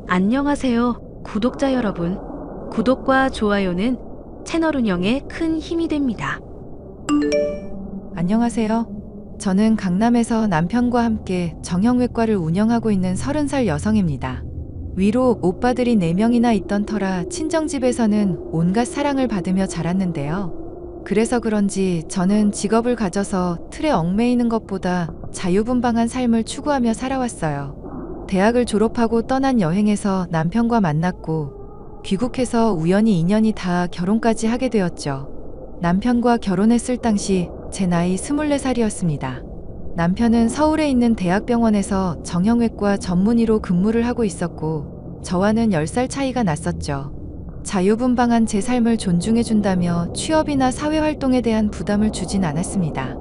안녕하세요, 구독자 여러분. 구독과 좋아요는 채널 운영에 큰 힘이 됩니다. 안녕하세요. 저는 강남에서 남편과 함께 정형외과를 운영하고 있는 30살 여성입니다. 위로 오빠들이 4명이나 있던 터라 친정집에서는 온갖 사랑을 받으며 자랐는데요. 그래서 그런지 저는 직업을 가져서 틀에 얽매이는 것보다 자유분방한 삶을 추구하며 살아왔어요. 대학을 졸업하고 떠난 여행에서 남편과 만났고 귀국해서 우연히 인연이 닿아 결혼까지 하게 되었죠. 남편과 결혼했을 당시 제 나이 24살이었습니다. 남편은 서울에 있는 대학병원에서 정형외과 전문의로 근무를 하고 있었고 저와는 10살 차이가 났었죠. 자유분방한 제 삶을 존중해준다며 취업이나 사회활동에 대한 부담을 주진 않았습니다.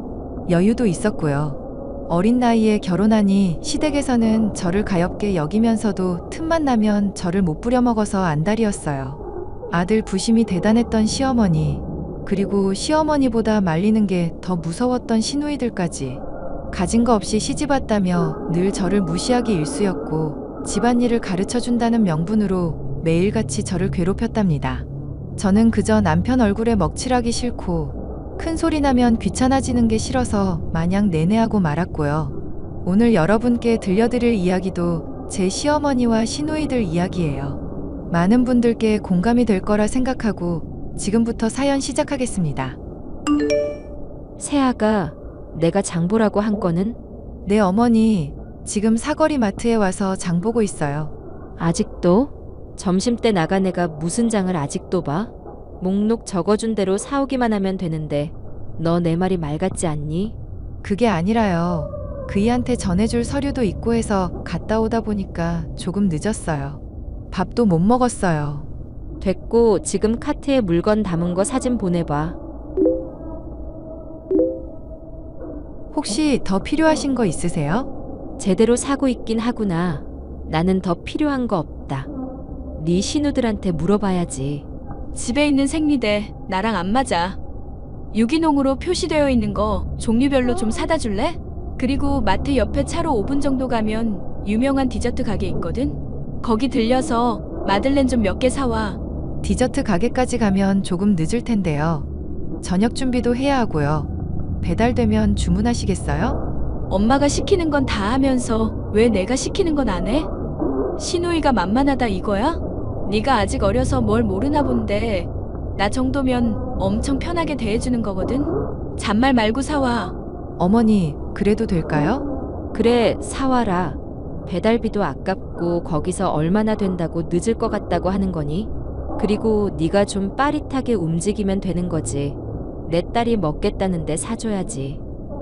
여유도 있었고요. 어린 나이에 결혼하니 시댁에서는 저를 가엾게 여기면서도 틈만 나면 저를 못 부려먹어서 안달이었어요. 아들 부심이 대단했던 시어머니, 그리고 시어머니보다 말리는 게 더 무서웠던 시누이들까지 가진 거 없이 시집왔다며 늘 저를 무시하기 일쑤였고 집안일을 가르쳐준다는 명분으로 매일같이 저를 괴롭혔답니다. 저는 그저 남편 얼굴에 먹칠하기 싫고 큰 소리 나면 귀찮아지는 게 싫어서 마냥 내내하고 말았고요. 오늘 여러분께 들려드릴 이야기도 제 시어머니와 시누이들 이야기예요. 많은 분들께 공감이 될 거라 생각하고 지금부터 사연 시작하겠습니다. 세아가 내가 장보라고 한 거는? 네, 어머니. 지금 사거리 마트에 와서 장 보고 있어요. 아직도? 점심때 나간 애가 무슨 장을 아직도 봐? 목록 적어준 대로 사오기만 하면 되는데 너 내 말이 말 같지 않니? 그게 아니라요. 그이한테 전해줄 서류도 있고 해서 갔다 오다 보니까 조금 늦었어요. 밥도 못 먹었어요. 됐고 지금 카트에 물건 담은 거 사진 보내봐. 혹시 더 필요하신 거 있으세요? 제대로 사고 있긴 하구나. 나는 더 필요한 거 없다. 네 신우들한테 물어봐야지. 집에 있는 생리대 나랑 안 맞아. 유기농으로 표시되어 있는 거 종류별로 좀 사다 줄래? 그리고 마트 옆에 차로 5분 정도 가면 유명한 디저트 가게 있거든? 거기 들려서 마들렌 좀 몇 개 사와. 디저트 가게까지 가면 조금 늦을 텐데요. 저녁 준비도 해야 하고요. 배달되면 주문하시겠어요? 엄마가 시키는 건 다 하면서 왜 내가 시키는 건 안 해? 시누이가 만만하다 이거야? 네가 아직 어려서 뭘 모르나 본데 나 정도면 엄청 편하게 대해주는 거거든? 잔말 말고 사와. 어머니, 그래도 될까요? 그래, 사와라. 배달비도 아깝고 거기서 얼마나 된다고 늦을 것 같다고 하는 거니? 그리고 네가 좀 빠릿하게 움직이면 되는 거지. 내 딸이 먹겠다는데 사줘야지.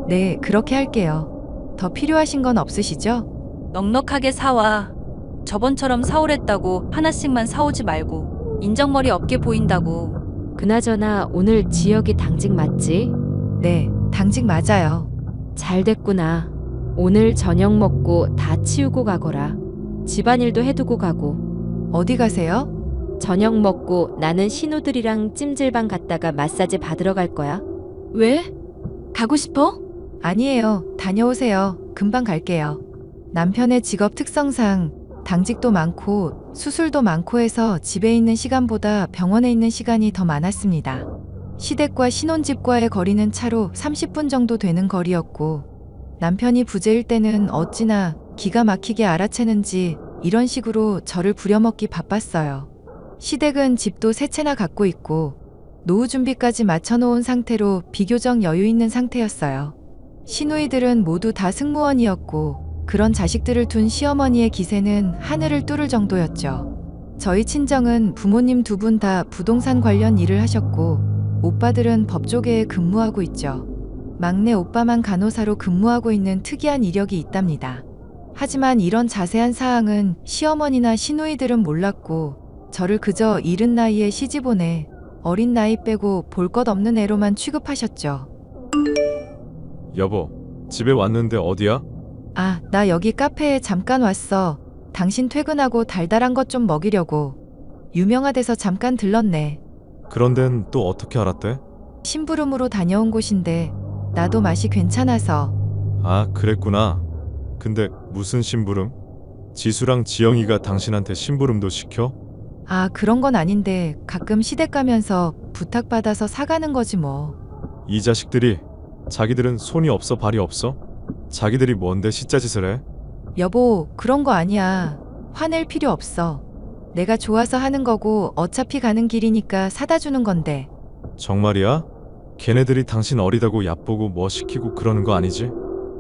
네, 그렇게 할게요. 더 필요하신 건 없으시죠? 넉넉하게 사와. 저번처럼 사오랬다고 하나씩만 사오지 말고 인정머리 없게 보인다고. 그나저나 오늘 지역이 당직 맞지? 네, 당직 맞아요. 잘 됐구나. 오늘 저녁 먹고 다 치우고 가거라. 집안일도 해두고 가고. 어디 가세요? 저녁 먹고 나는 신우들이랑 찜질방 갔다가 마사지 받으러 갈 거야. 왜? 가고 싶어? 아니에요. 다녀오세요. 금방 갈게요. 남편의 직업 특성상 당직도 많고 수술도 많고 해서 집에 있는 시간보다 병원에 있는 시간이 더 많았습니다. 시댁과 신혼집과의 거리는 차로 30분 정도 되는 거리였고 남편이 부재일 때는 어찌나 기가 막히게 알아채는지 이런 식으로 저를 부려먹기 바빴어요. 시댁은 집도 3채나 갖고 있고 노후 준비까지 맞춰놓은 상태로 비교적 여유 있는 상태였어요. 시누이들은 모두 다 승무원이었고 그런 자식들을 둔 시어머니의 기세는 하늘을 뚫을 정도였죠. 저희 친정은 부모님 2분 다 부동산 관련 일을 하셨고 오빠들은 법조계에 근무하고 있죠. 막내 오빠만 간호사로 근무하고 있는 특이한 이력이 있답니다. 하지만 이런 자세한 사항은 시어머니나 시누이들은 몰랐고 저를 그저 이른 나이에 시집오내 어린 나이 빼고 볼 것 없는 애로만 취급하셨죠. 여보, 집에 왔는데 어디야? 아, 나 여기 카페에 잠깐 왔어. 당신 퇴근하고 달달한 것 좀 먹이려고. 유명하대서 잠깐 들렀네. 그런 데는 또 어떻게 알았대? 심부름으로 다녀온 곳인데 나도 맛이 괜찮아서. 아, 그랬구나. 근데 무슨 심부름? 지수랑 지영이가 당신한테 심부름도 시켜? 아, 그런 건 아닌데 가끔 시댁 가면서 부탁받아서 사가는 거지 뭐. 이 자식들이 자기들은 손이 없어 발이 없어? 자기들이 뭔데 시짜짓을 해? 여보, 그런 거 아니야. 화낼 필요 없어. 내가 좋아서 하는 거고 어차피 가는 길이니까 사다 주는 건데. 정말이야? 걔네들이 당신 어리다고 얕보고 뭐 시키고 그러는 거 아니지?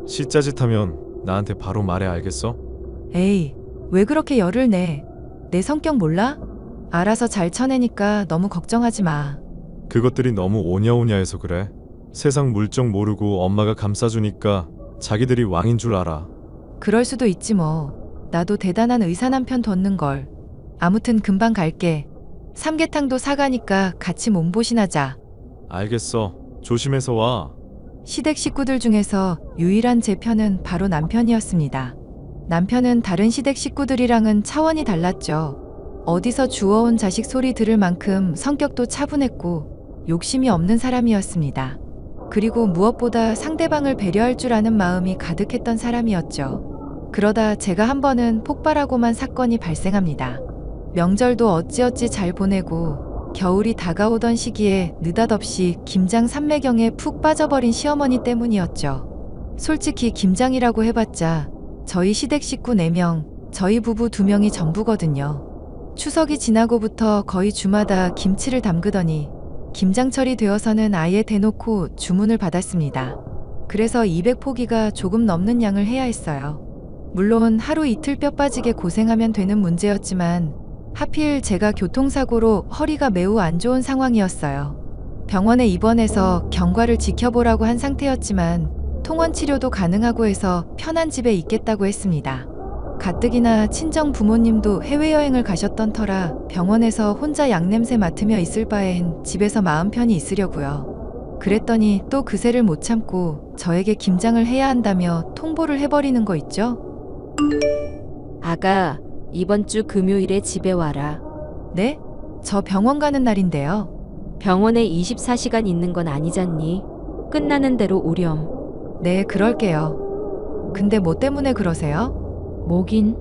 시짜짓하면 나한테 바로 말해 알겠어? 에이, 왜 그렇게 열을 내? 내 성격 몰라? 알아서 잘 쳐내니까 너무 걱정하지 마. 그것들이 너무 오냐오냐해서 그래. 세상 물정 모르고 엄마가 감싸주니까 자기들이 왕인 줄 알아. 그럴 수도 있지 뭐. 나도 대단한 의사 남편 뒀는 걸. 아무튼 금방 갈게. 삼계탕도 사가니까 같이 몸보신하자. 알겠어. 조심해서 와. 시댁 식구들 중에서 유일한 제 편은 바로 남편이었습니다. 남편은 다른 시댁 식구들이랑은 차원이 달랐죠. 어디서 주워온 자식 소리 들을 만큼 성격도 차분했고 욕심이 없는 사람이었습니다. 그리고 무엇보다 상대방을 배려할 줄 아는 마음이 가득했던 사람이었죠. 그러다 제가 한 번은 폭발하고만 사건이 발생합니다. 명절도 어찌어찌 잘 보내고 겨울이 다가오던 시기에 느닷없이 김장 삼매경에 푹 빠져버린 시어머니 때문이었죠. 솔직히 김장이라고 해봤자 저희 시댁 식구 4명, 저희 부부 2명이 전부거든요. 추석이 지나고부터 거의 주마다 김치를 담그더니 김장철이 되어서는 아예 대놓고 주문을 받았습니다. 그래서 200포기가 조금 넘는 양을 해야 했어요. 물론 하루 이틀 뼈 빠지게 고생하면 되는 문제였지만 하필 제가 교통사고로 허리가 매우 안 좋은 상황이었어요. 병원에 입원해서 경과를 지켜보라고 한 상태였지만 통원 치료도 가능하고 해서 편한 집에 있겠다고 했습니다. 가뜩이나 친정 부모님도 해외여행을 가셨던 터라 병원에서 혼자 양냄새 맡으며 있을 바엔 집에서 마음 편히 있으려고요. 그랬더니 또 그새를 못 참고 저에게 김장을 해야 한다며 통보를 해버리는 거 있죠? 아가, 이번 주 금요일에 집에 와라. 네? 저 병원 가는 날인데요. 병원에 24시간 있는 건 아니잖니. 끝나는 대로 오렴. 네, 그럴게요. 근데 뭐 때문에 그러세요? 뭐긴?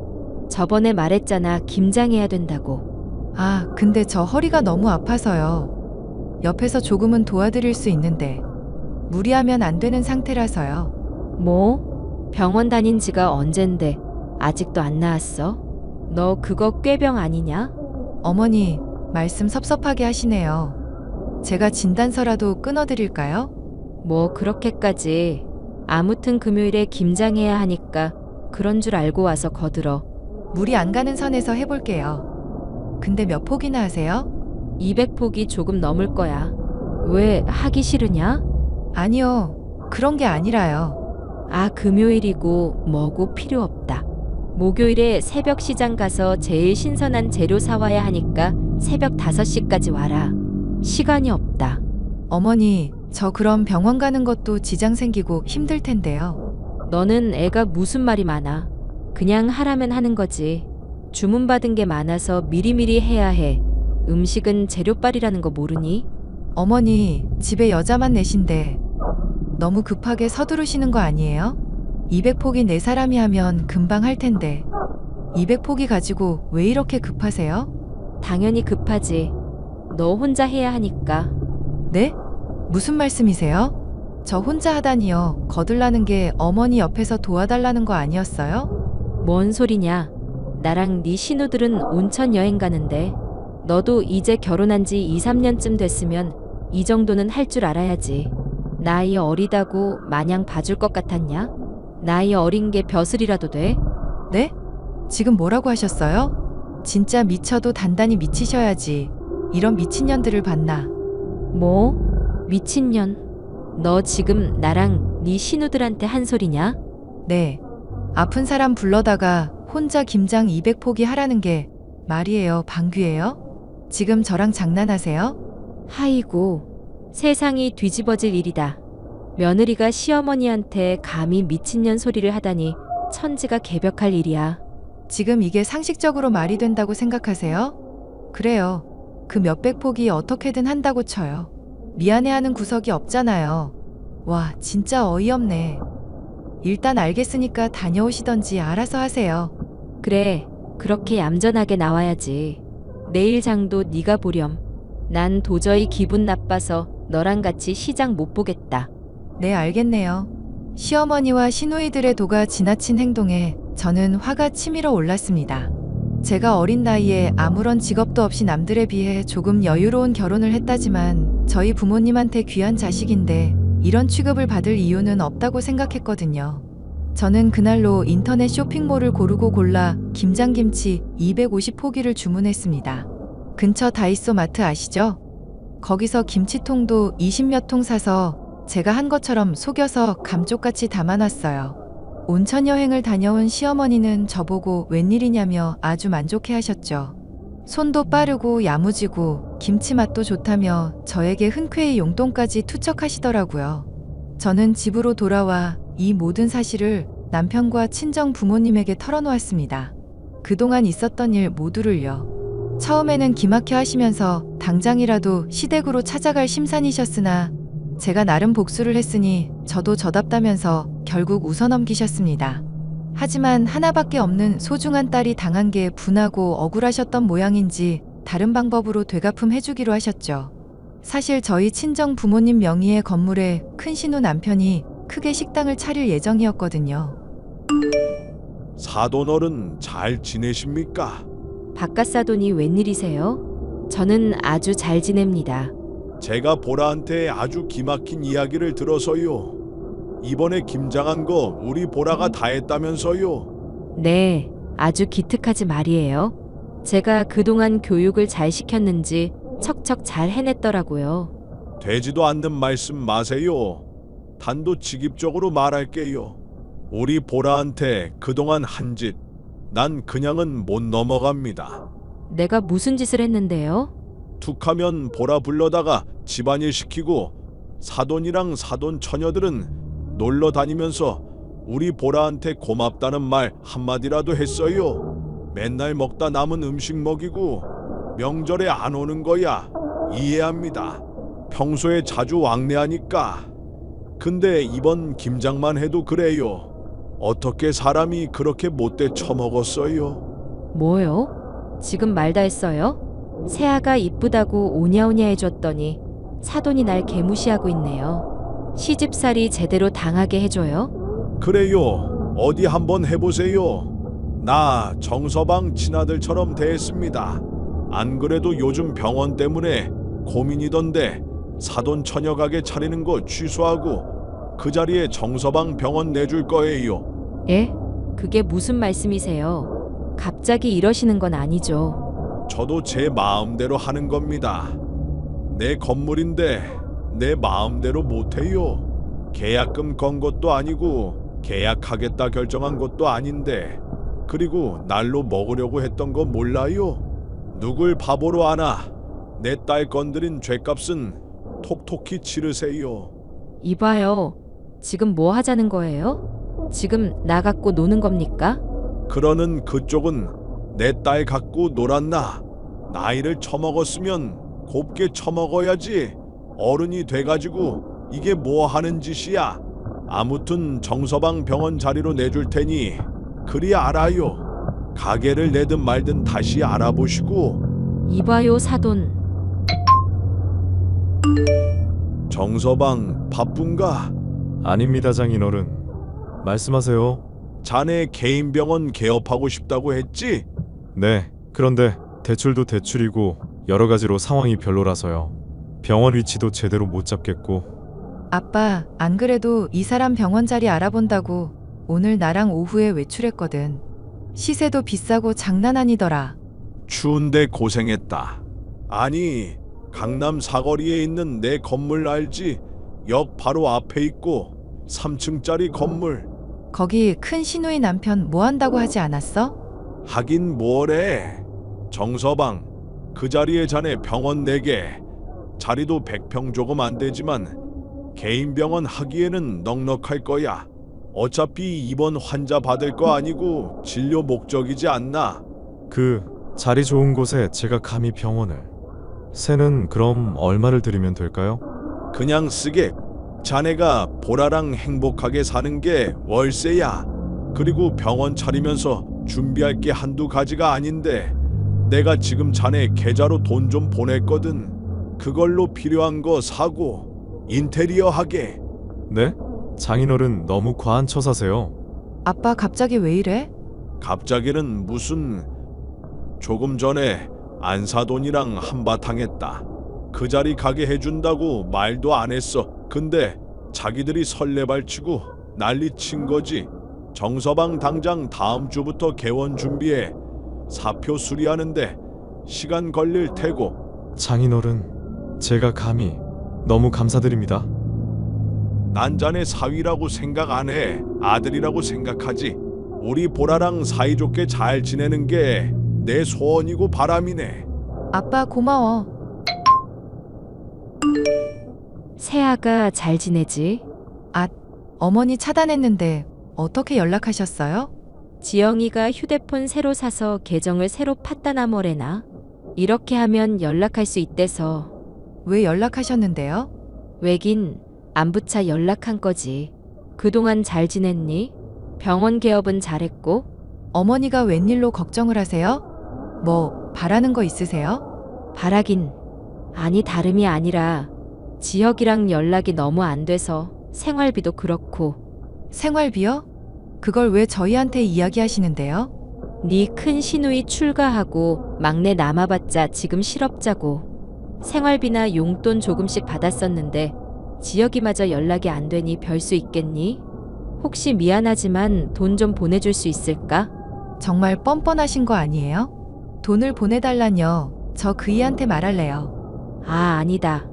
저번에 말했잖아. 김장해야 된다고. 아, 근데 저 허리가 너무 아파서요. 옆에서 조금은 도와드릴 수 있는데 무리하면 안 되는 상태라서요. 뭐? 병원 다닌 지가 언젠데 아직도 안 나았어? 너 그거 꾀병 아니냐? 어머니, 말씀 섭섭하게 하시네요. 제가 진단서라도 끊어드릴까요? 뭐 그렇게까지. 아무튼 금요일에 김장해야 하니까 그런 줄 알고 와서 거들어. 무리 안 가는 선에서 해볼게요. 근데 몇 포기나 하세요? 200포기 조금 넘을 거야. 왜 하기 싫으냐? 아니요, 그런 게 아니라요. 아, 금요일이고 뭐고 필요 없다. 목요일에 새벽 시장 가서 제일 신선한 재료 사와야 하니까 새벽 5시까지 와라. 시간이 없다. 어머니, 저 그럼 병원 가는 것도 지장 생기고 힘들 텐데요. 너는 애가 무슨 말이 많아. 그냥 하라면 하는 거지. 주문받은 게 많아서 미리미리 해야 해. 음식은 재료빨이라는 거 모르니? 어머니, 집에 여자만 넷인데 너무 급하게 서두르시는 거 아니에요? 200포기 4사람이 하면 금방 할 텐데 200포기 가지고 왜 이렇게 급하세요? 당연히 급하지. 너 혼자 해야 하니까. 네? 무슨 말씀이세요? 저 혼자 하다니요. 거들라는 게 어머니 옆에서 도와달라는 거 아니었어요? 뭔 소리냐. 나랑 네 신우들은 온천 여행 가는데 너도 이제 결혼한 지 2, 3년쯤 됐으면 이 정도는 할 줄 알아야지. 나이 어리다고 마냥 봐줄 것 같았냐? 나이 어린 게 벼슬이라도 돼? 네? 지금 뭐라고 하셨어요? 진짜 미쳐도 단단히 미치셔야지. 이런 미친년들을 봤나? 뭐? 미친년. 너 지금 나랑 네 신우들한테 한 소리냐? 네. 아픈 사람 불러다가 혼자 김장 200포기 하라는 게 말이에요, 방귀예요? 지금 저랑 장난하세요? 하이고, 세상이 뒤집어질 일이다. 며느리가 시어머니한테 감히 미친년 소리를 하다니 천지가 개벽할 일이야. 지금 이게 상식적으로 말이 된다고 생각하세요? 그래요. 그 몇백 포기 어떻게든 한다고 쳐요. 미안해하는 구석이 없잖아요. 와, 진짜 어이없네. 일단 알겠으니까 다녀오시던지 알아서 하세요. 그래, 그렇게 얌전하게 나와야지. 내일 장도 네가 보렴. 난 도저히 기분 나빠서 너랑 같이 시장 못 보겠다. 네, 알겠네요. 시어머니와 시누이들의 도가 지나친 행동에 저는 화가 치밀어 올랐습니다. 제가 어린 나이에 아무런 직업도 없이 남들에 비해 조금 여유로운 결혼을 했다지만 저희 부모님한테 귀한 자식인데 이런 취급을 받을 이유는 없다고 생각했거든요. 저는 그날로 인터넷 쇼핑몰을 고르고 골라 김장김치 250포기를 주문했습니다. 근처 다이소 마트 아시죠? 거기서 김치통도 20몇 통 사서 제가 한 것처럼 속여서 감쪽같이 담아놨어요. 온천 여행을 다녀온 시어머니는 저보고 웬일이냐며 아주 만족해 하셨죠. 손도 빠르고 야무지고 김치 맛도 좋다며 저에게 흔쾌히 용돈까지 투척하시더라고요. 저는 집으로 돌아와 이 모든 사실을 남편과 친정 부모님에게 털어놓았습니다. 그동안 있었던 일 모두를요. 처음에는 기막혀 하시면서 당장이라도 시댁으로 찾아갈 심산이셨으나 제가 나름 복수를 했으니 저도 저답다면서 결국 웃어넘기셨습니다. 하지만 하나밖에 없는 소중한 딸이 당한 게 분하고 억울하셨던 모양인지 다른 방법으로 되갚음 해주기로 하셨죠. 사실 저희 친정 부모님 명의의 건물에 큰 신우 남편이 크게 식당을 차릴 예정이었거든요. 사돈어른 잘 지내십니까? 바깥사돈이 웬일이세요? 저는 아주 잘 지냅니다. 제가 보라한테 아주 기막힌 이야기를 들어서요. 이번에 김장한 거 우리 보라가 다 했다면서요. 네, 아주 기특하지 말이에요. 제가 그동안 교육을 잘 시켰는지 척척 잘 해냈더라고요. 되지도 않는 말씀 마세요. 단도직입적으로 말할게요. 우리 보라한테 그동안 한 짓, 난 그냥은 못 넘어갑니다. 내가 무슨 짓을 했는데요? 툭하면 보라 불러다가 집안일 시키고 사돈이랑 사돈 처녀들은 놀러 다니면서 우리 보라한테 고맙다는 말 한마디라도 했어요. 맨날 먹다 남은 음식 먹이고 명절에 안 오는 거야. 이해합니다. 평소에 자주 왕래하니까. 근데 이번 김장만 해도 그래요. 어떻게 사람이 그렇게 못돼 처먹었어요? 뭐요? 지금 말 다 했어요? 새아가 이쁘다고 오냐오냐 해줬더니 사돈이 날 개무시하고 있네요. 시집살이 제대로 당하게 해줘요? 그래요. 어디 한번 해보세요. 나 정서방 친아들처럼 대했습니다. 안 그래도 요즘 병원 때문에 고민이던데 사돈 처녀 가게 차리는 거 취소하고 그 자리에 정서방 병원 내줄 거예요. 예? 그게 무슨 말씀이세요? 갑자기 이러시는 건 아니죠. 저도 제 마음대로 하는 겁니다. 내 건물인데 내 마음대로 못해요. 계약금 건 것도 아니고 계약하겠다 결정한 것도 아닌데 그리고 날로 먹으려고 했던 거 몰라요? 누굴 바보로 아나. 내 딸 건드린 죗값은 톡톡히 치르세요. 이봐요. 지금 뭐 하자는 거예요? 지금 나 갖고 노는 겁니까? 그러는 그쪽은 내 딸 갖고 놀았나? 나이를 처먹었으면 곱게 처먹어야지. 어른이 돼가지고 이게 뭐 하는 짓이야? 아무튼 정서방 병원 자리로 내줄 테니 그리 알아요. 가게를 내든 말든 다시 알아보시고. 이봐요, 사돈. 정서방 바쁜가? 아닙니다, 장인어른. 말씀하세요. 자네 개인 병원 개업하고 싶다고 했지? 네, 그런데 대출도 대출이고 여러 가지로 상황이 별로라서요. 병원 위치도 제대로 못 잡겠고. 아빠, 안 그래도 이 사람 병원 자리 알아본다고 오늘 나랑 오후에 외출했거든. 시세도 비싸고 장난 아니더라. 추운데 고생했다. 아니, 강남 사거리에 있는 내 건물 알지? 역 바로 앞에 있고 3층짜리 건물. 거기 큰 시누이 남편 뭐 한다고 하지 않았어? 하긴 뭐래. 정서방, 그 자리에 자네 병원 4개. 자리도 100평 조금 안 되지만 개인 병원 하기에는 넉넉할 거야. 어차피 입원 환자 받을 거 아니고 진료 목적이지 않나? 그 자리 좋은 곳에 제가 감히 병원을. 세는 그럼 얼마를 드리면 될까요? 그냥 쓰게. 자네가 보라랑 행복하게 사는 게 월세야. 그리고 병원 차리면서 준비할 게 한두 가지가 아닌데 내가 지금 자네 계좌로 돈 좀 보냈거든. 그걸로 필요한 거 사고 인테리어 하게. 네? 장인어른 너무 과한 처사세요. 아빠 갑자기 왜 이래? 갑자기는 무슨. 조금 전에 안사돈이랑 한바탕 했다. 그 자리 가게 해준다고 말도 안 했어. 근데 자기들이 설레발치고 난리친 거지. 정서방 당장 다음 주부터 개원 준비해. 사표 수리하는데 시간 걸릴 테고. 장인어른, 제가 감히 너무 감사드립니다. 난 자네 사위라고 생각 안 해. 아들이라고 생각하지. 우리 보라랑 사이좋게 잘 지내는 게 내 소원이고 바람이네. 아빠 고마워. 세아가 잘 지내지? 어머니 차단했는데 어떻게 연락하셨어요? 지영이가 휴대폰 새로 사서 계정을 새로 팠다나 뭐래나? 이렇게 하면 연락할 수 있대서. 왜 연락하셨는데요? 왜긴 안부차 연락한 거지. 그동안 잘 지냈니? 병원 개업은 잘했고? 어머니가 웬일로 걱정을 하세요? 뭐 바라는 거 있으세요? 바라긴. 아니 다름이 아니라 지혁이랑 연락이 너무 안 돼서 생활비도 그렇고. 생활비요? 그걸 왜 저희한테 이야기하시는데요? 네 큰 시누이 출가하고 막내 남아봤자 지금 실업자고. 생활비나 용돈 조금씩 받았었는데 지혁이마저 연락이 안 되니 별 수 있겠니? 혹시 미안하지만 돈 좀 보내줄 수 있을까? 정말 뻔뻔하신 거 아니에요? 돈을 보내달라뇨. 저 그이한테 말할래요. 아, 아니다.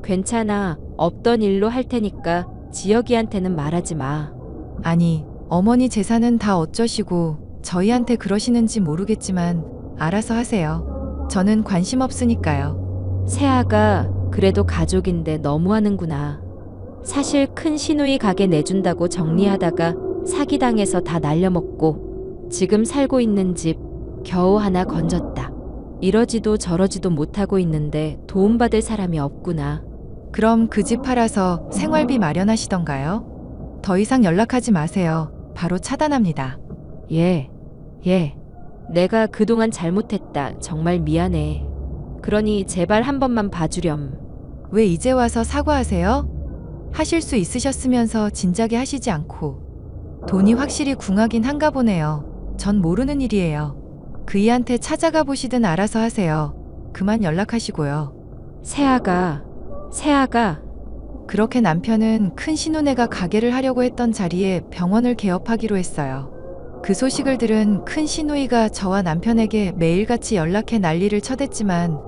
괜찮아. 없던 일로 할 테니까 지혁이한테는 말하지 마. 아니, 어머니 재산은 다 어쩌시고 저희한테 그러시는지 모르겠지만 알아서 하세요. 저는 관심 없으니까요. 세아가 그래도 가족인데 너무하는구나. 사실 큰 시누이 가게 내준다고 정리하다가 사기당해서 다 날려먹고 지금 살고 있는 집 겨우 하나 건졌다. 이러지도 저러지도 못하고 있는데 도움받을 사람이 없구나. 그럼 그 집 팔아서 생활비 마련하시던가요? 더 이상 연락하지 마세요. 바로 차단합니다. 예. 내가 그동안 잘못했다. 정말 미안해. 그러니 제발 한 번만 봐주렴. 왜 이제 와서 사과하세요? 하실 수 있으셨으면서 진작에 하시지 않고. 돈이 확실히 궁하긴 한가 보네요. 전 모르는 일이에요. 그이한테 찾아가 보시든 알아서 하세요. 그만 연락하시고요. 세아가 그렇게 남편은 큰 신우네가 가게를 하려고 했던 자리에 병원을 개업하기로 했어요. 그 소식을 들은 큰 시누이가 저와 남편에게 매일같이 연락해 난리를 쳐댔지만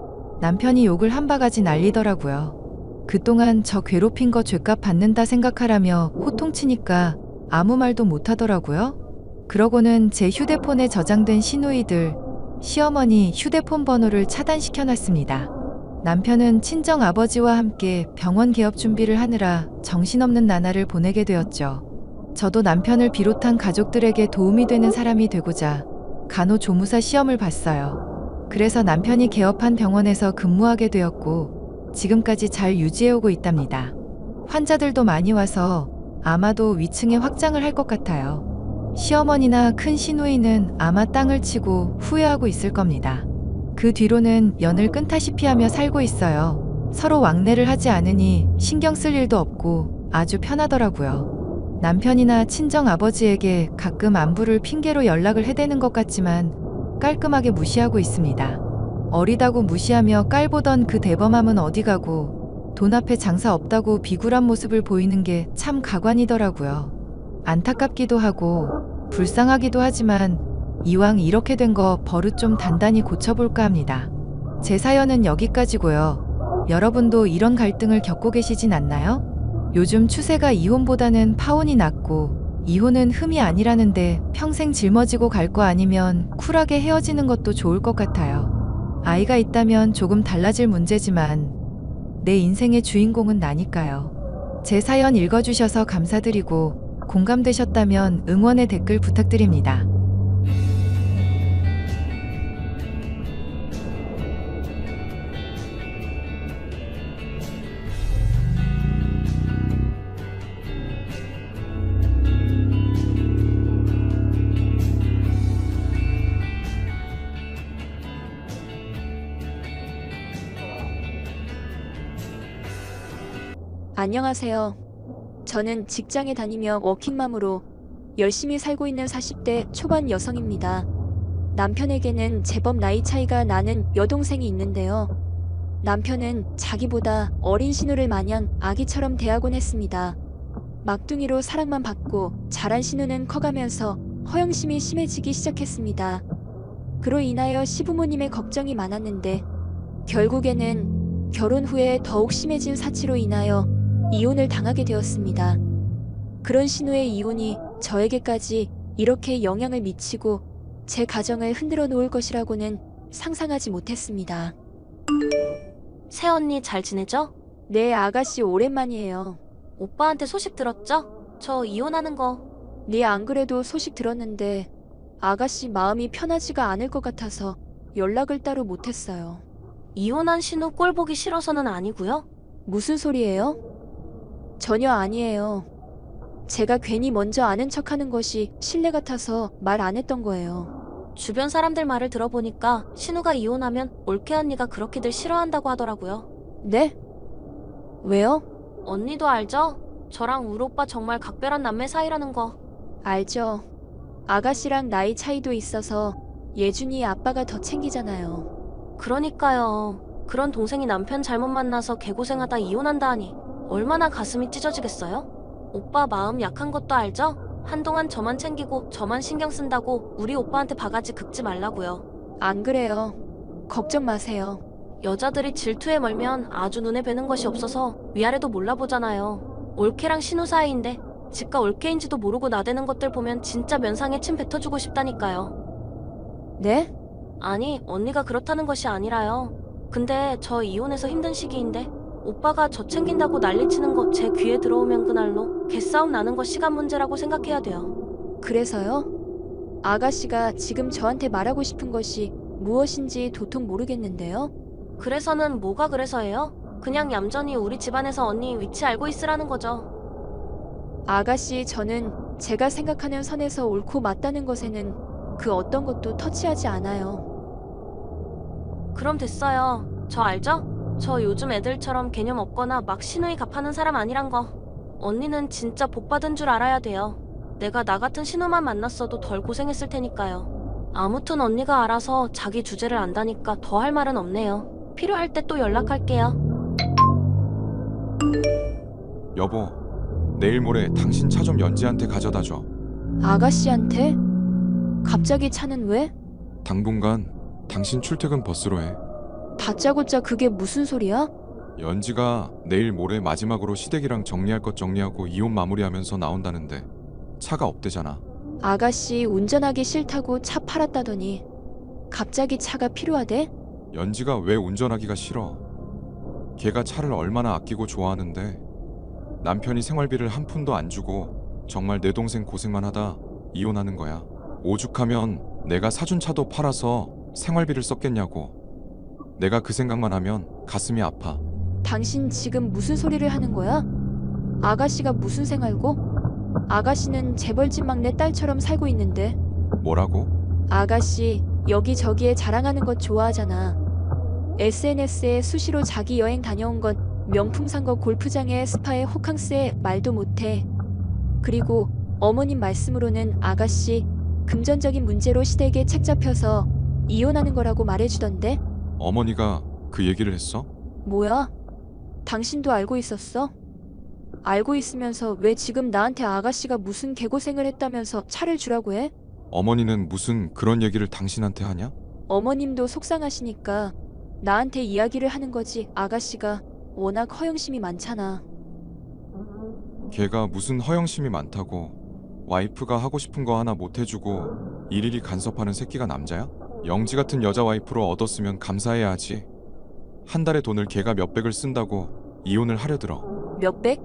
남편이 욕을 한 바가지 날리더라고요. 그동안 저 괴롭힌 거 죗값 받는다 생각하라며 호통치니까 아무 말도 못하더라고요. 그러고는 제 휴대폰에 저장된 시누이들, 시어머니 휴대폰 번호를 차단시켜놨습니다. 남편은 친정 아버지와 함께 병원 개업 준비를 하느라 정신없는 나날을 보내게 되었죠. 저도 남편을 비롯한 가족들에게 도움이 되는 사람이 되고자 간호조무사 시험을 봤어요. 그래서 남편이 개업한 병원에서 근무하게 되었고 지금까지 잘 유지해오고 있답니다. 환자들도 많이 와서 아마도 위층에 확장을 할 것 같아요. 시어머니나 큰 시누이는 아마 땅을 치고 후회하고 있을 겁니다. 그 뒤로는 연을 끈다시피 하며 살고 있어요. 서로 왕래를 하지 않으니 신경 쓸 일도 없고 아주 편하더라고요. 남편이나 친정 아버지에게 가끔 안부를 핑계로 연락을 해대는 것 같지만 깔끔하게 무시하고 있습니다. 어리다고 무시하며 깔보던 그 대범함은 어디 가고 돈 앞에 장사 없다고 비굴한 모습을 보이는 게 참 가관이더라고요. 안타깝기도 하고 불쌍하기도 하지만 이왕 이렇게 된 거 버릇 좀 단단히 고쳐볼까 합니다. 제 사연은 여기까지고요. 여러분도 이런 갈등을 겪고 계시진 않나요? 요즘 추세가 이혼보다는 파혼이 낫고 이혼은 흠이 아니라는데 평생 짊어지고 갈 거 아니면 쿨하게 헤어지는 것도 좋을 것 같아요. 아이가 있다면 조금 달라질 문제지만 내 인생의 주인공은 나니까요. 제 사연 읽어주셔서 감사드리고 공감되셨다면 응원의 댓글 부탁드립니다. 안녕하세요. 저는 직장에 다니며 워킹맘으로 열심히 살고 있는 40대 초반 여성입니다. 남편에게는 제법 나이 차이가 나는 여동생이 있는데요. 남편은 자기보다 어린 신우를 마냥 아기처럼 대하곤 했습니다. 막둥이로 사랑만 받고 자란 신우는 커가면서 허영심이 심해지기 시작했습니다. 그로 인하여 시부모님의 걱정이 많았는데 결국에는 결혼 후에 더욱 심해진 사치로 인하여 이혼을 당하게 되었습니다. 그런 신우의 이혼이 저에게까지 이렇게 영향을 미치고 제 가정을 흔들어 놓을 것이라고는 상상하지 못했습니다. 새언니 잘 지내죠? 네, 아가씨 오랜만이에요. 오빠한테 소식 들었죠? 저 이혼하는 거. 네, 안 그래도 소식 들었는데 아가씨 마음이 편하지가 않을 것 같아서 연락을 따로 못했어요. 이혼한 신우 꼴 보기 싫어서는 아니고요. 무슨 소리예요? 전혀 아니에요. 제가 괜히 먼저 아는 척하는 것이 실례 같아서 말 안 했던 거예요. 주변 사람들 말을 들어보니까 신우가 이혼하면 올케 언니가 그렇게들 싫어한다고 하더라고요. 네? 왜요? 언니도 알죠? 저랑 우리 오빠 정말 각별한 남매 사이라는 거. 알죠. 아가씨랑 나이 차이도 있어서 예준이 아빠가 더 챙기잖아요. 그러니까요. 그런 동생이 남편 잘못 만나서 개고생하다 이혼한다 하니 얼마나 가슴이 찢어지겠어요? 오빠 마음 약한 것도 알죠? 한동안 저만 챙기고 저만 신경 쓴다고 우리 오빠한테 바가지 긁지 말라고요. 안 그래요. 걱정 마세요. 여자들이 질투에 멀면 아주 눈에 뵈는 것이 없어서 위아래도 몰라보잖아요. 올케랑 신우 사이인데 집가 올케인지도 모르고 나대는 것들 보면 진짜 면상에 침 뱉어주고 싶다니까요. 네? 아니, 언니가 그렇다는 것이 아니라요. 근데 저 이혼해서 힘든 시기인데 오빠가 저 챙긴다고 난리치는 거 제 귀에 들어오면 그날로 개싸움 나는 거 시간 문제라고 생각해야 돼요. 그래서요? 아가씨가 지금 저한테 말하고 싶은 것이 무엇인지 도통 모르겠는데요? 그래서는 뭐가 그래서예요? 그냥 얌전히 우리 집안에서 언니 위치 알고 있으라는 거죠. 아가씨, 저는 제가 생각하는 선에서 옳고 맞다는 것에는 그 어떤 것도 터치하지 않아요. 그럼 됐어요. 저 알죠? 저 요즘 애들처럼 개념 없거나 막 신우이 갚하는 사람 아니란 거. 언니는 진짜 복 받은 줄 알아야 돼요. 내가 나 같은 신우만 만났어도 덜 고생했을 테니까요. 아무튼 언니가 알아서 자기 주제를 안다니까 더 할 말은 없네요. 필요할 때 또 연락할게요. 여보, 내일 모레 당신 차 좀 연지한테 가져다 줘. 아가씨한테? 갑자기 차는 왜? 당분간 당신 출퇴근 버스로 해. 다짜고짜 그게 무슨 소리야? 연지가 내일 모레 마지막으로 시댁이랑 정리할 것 정리하고 이혼 마무리하면서 나온다는데 차가 없대잖아. 아가씨 운전하기 싫다고 차 팔았다더니 갑자기 차가 필요하대? 연지가 왜 운전하기가 싫어? 걔가 차를 얼마나 아끼고 좋아하는데 남편이 생활비를 한 푼도 안 주고 정말 내 동생 고생만 하다 이혼하는 거야. 오죽하면 내가 사준 차도 팔아서 생활비를 썼겠냐고. 내가 그 생각만 하면 가슴이 아파. 당신 지금 무슨 소리를 하는 거야? 아가씨가 무슨 생활고? 아가씨는 재벌집 막내 딸처럼 살고 있는데. 뭐라고? 아가씨 여기저기에 자랑하는 것 좋아하잖아. SNS에 수시로 자기 여행 다녀온 것, 명품 산 것, 골프장에 스파에 호캉스에 말도 못해. 그리고 어머님 말씀으로는 아가씨 금전적인 문제로 시댁에 책 잡혀서 이혼하는 거라고 말해주던데. 어머니가 그 얘기를 했어? 뭐야? 당신도 알고 있었어? 알고 있으면서 왜 지금 나한테 아가씨가 무슨 개고생을 했다면서 차를 주라고 해? 어머니는 무슨 그런 얘기를 당신한테 하냐? 어머님도 속상하시니까 나한테 이야기를 하는 거지. 아가씨가 워낙 허영심이 많잖아. 걔가 무슨 허영심이 많다고. 와이프가 하고 싶은 거 하나 못 해주고 일일이 간섭하는 새끼가 남자야? 영지 같은 여자 와이프로 얻었으면 감사해야 하지. 한 달에 돈을 걔가 몇백을 쓴다고 이혼을 하려 들어. 몇백?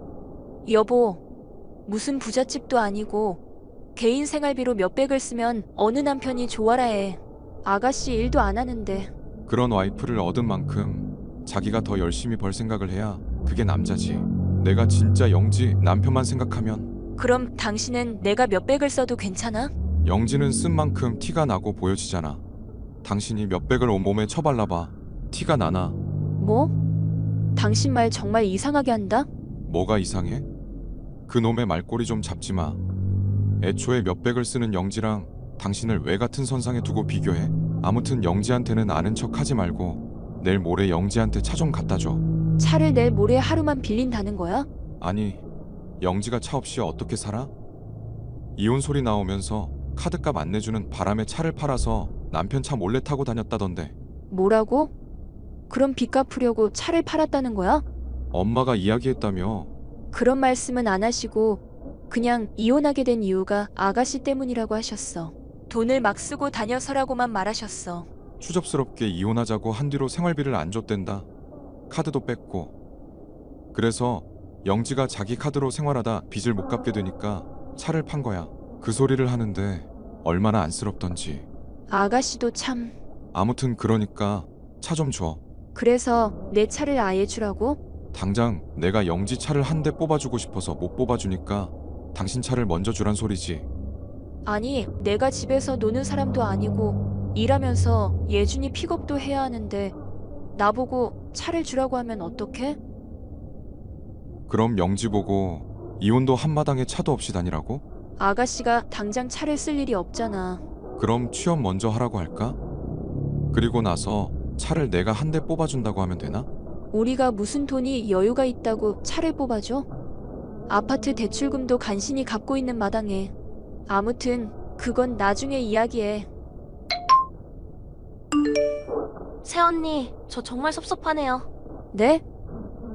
여보, 무슨 부잣집도 아니고 개인 생활비로 몇백을 쓰면 어느 남편이 좋아라 해. 아가씨 일도 안 하는데. 그런 와이프를 얻은 만큼 자기가 더 열심히 벌 생각을 해야 그게 남자지. 내가 진짜 영지 남편만 생각하면. 그럼 당신은 내가 몇백을 써도 괜찮아? 영지는 쓴 만큼 티가 나고 보여지잖아. 당신이 몇백을 온몸에 쳐발라봐. 티가 나나? 뭐? 당신 말 정말 이상하게 한다? 뭐가 이상해? 그놈의 말꼬리 좀 잡지 마. 애초에 몇백을 쓰는 영지랑 당신을 왜 같은 선상에 두고 비교해? 아무튼 영지한테는 아는 척 하지 말고 내일 모레 영지한테 차 좀 갖다 줘. 차를 내일 모레 하루만 빌린다는 거야? 아니, 영지가 차 없이 어떻게 살아? 이혼 소리 나오면서 카드값 안 내주는 바람에 차를 팔아서 남편 차 몰래 타고 다녔다던데. 뭐라고? 그럼 빚 갚으려고 차를 팔았다는 거야? 엄마가 이야기했다며. 그런 말씀은 안 하시고 그냥 이혼하게 된 이유가 아가씨 때문이라고 하셨어. 돈을 막 쓰고 다녀서라고만 말하셨어. 추접스럽게 이혼하자고 한 뒤로 생활비를 안 줬댄다. 카드도 뺐고. 그래서 영지가 자기 카드로 생활하다 빚을 못 갚게 되니까 차를 판 거야. 그 소리를 하는데 얼마나 안쓰럽던지. 아가씨도 참. 아무튼 그러니까 차 좀 줘. 그래서 내 차를 아예 주라고? 당장 내가 영지 차를 한 대 뽑아주고 싶어서 못 뽑아주니까 당신 차를 먼저 주란 소리지. 아니, 내가 집에서 노는 사람도 아니고 일하면서 예준이 픽업도 해야 하는데 나보고 차를 주라고 하면 어떡해? 그럼 영지 보고 이혼도 한마당에 차도 없이 다니라고? 아가씨가 당장 차를 쓸 일이 없잖아. 그럼 취업 먼저 하라고 할까? 그리고 나서 차를 내가 한 대 뽑아준다고 하면 되나? 우리가 무슨 돈이 여유가 있다고 차를 뽑아줘? 아파트 대출금도 간신히 갚고 있는 마당에. 아무튼 그건 나중에 이야기해. 새언니, 저 정말 섭섭하네요. 네?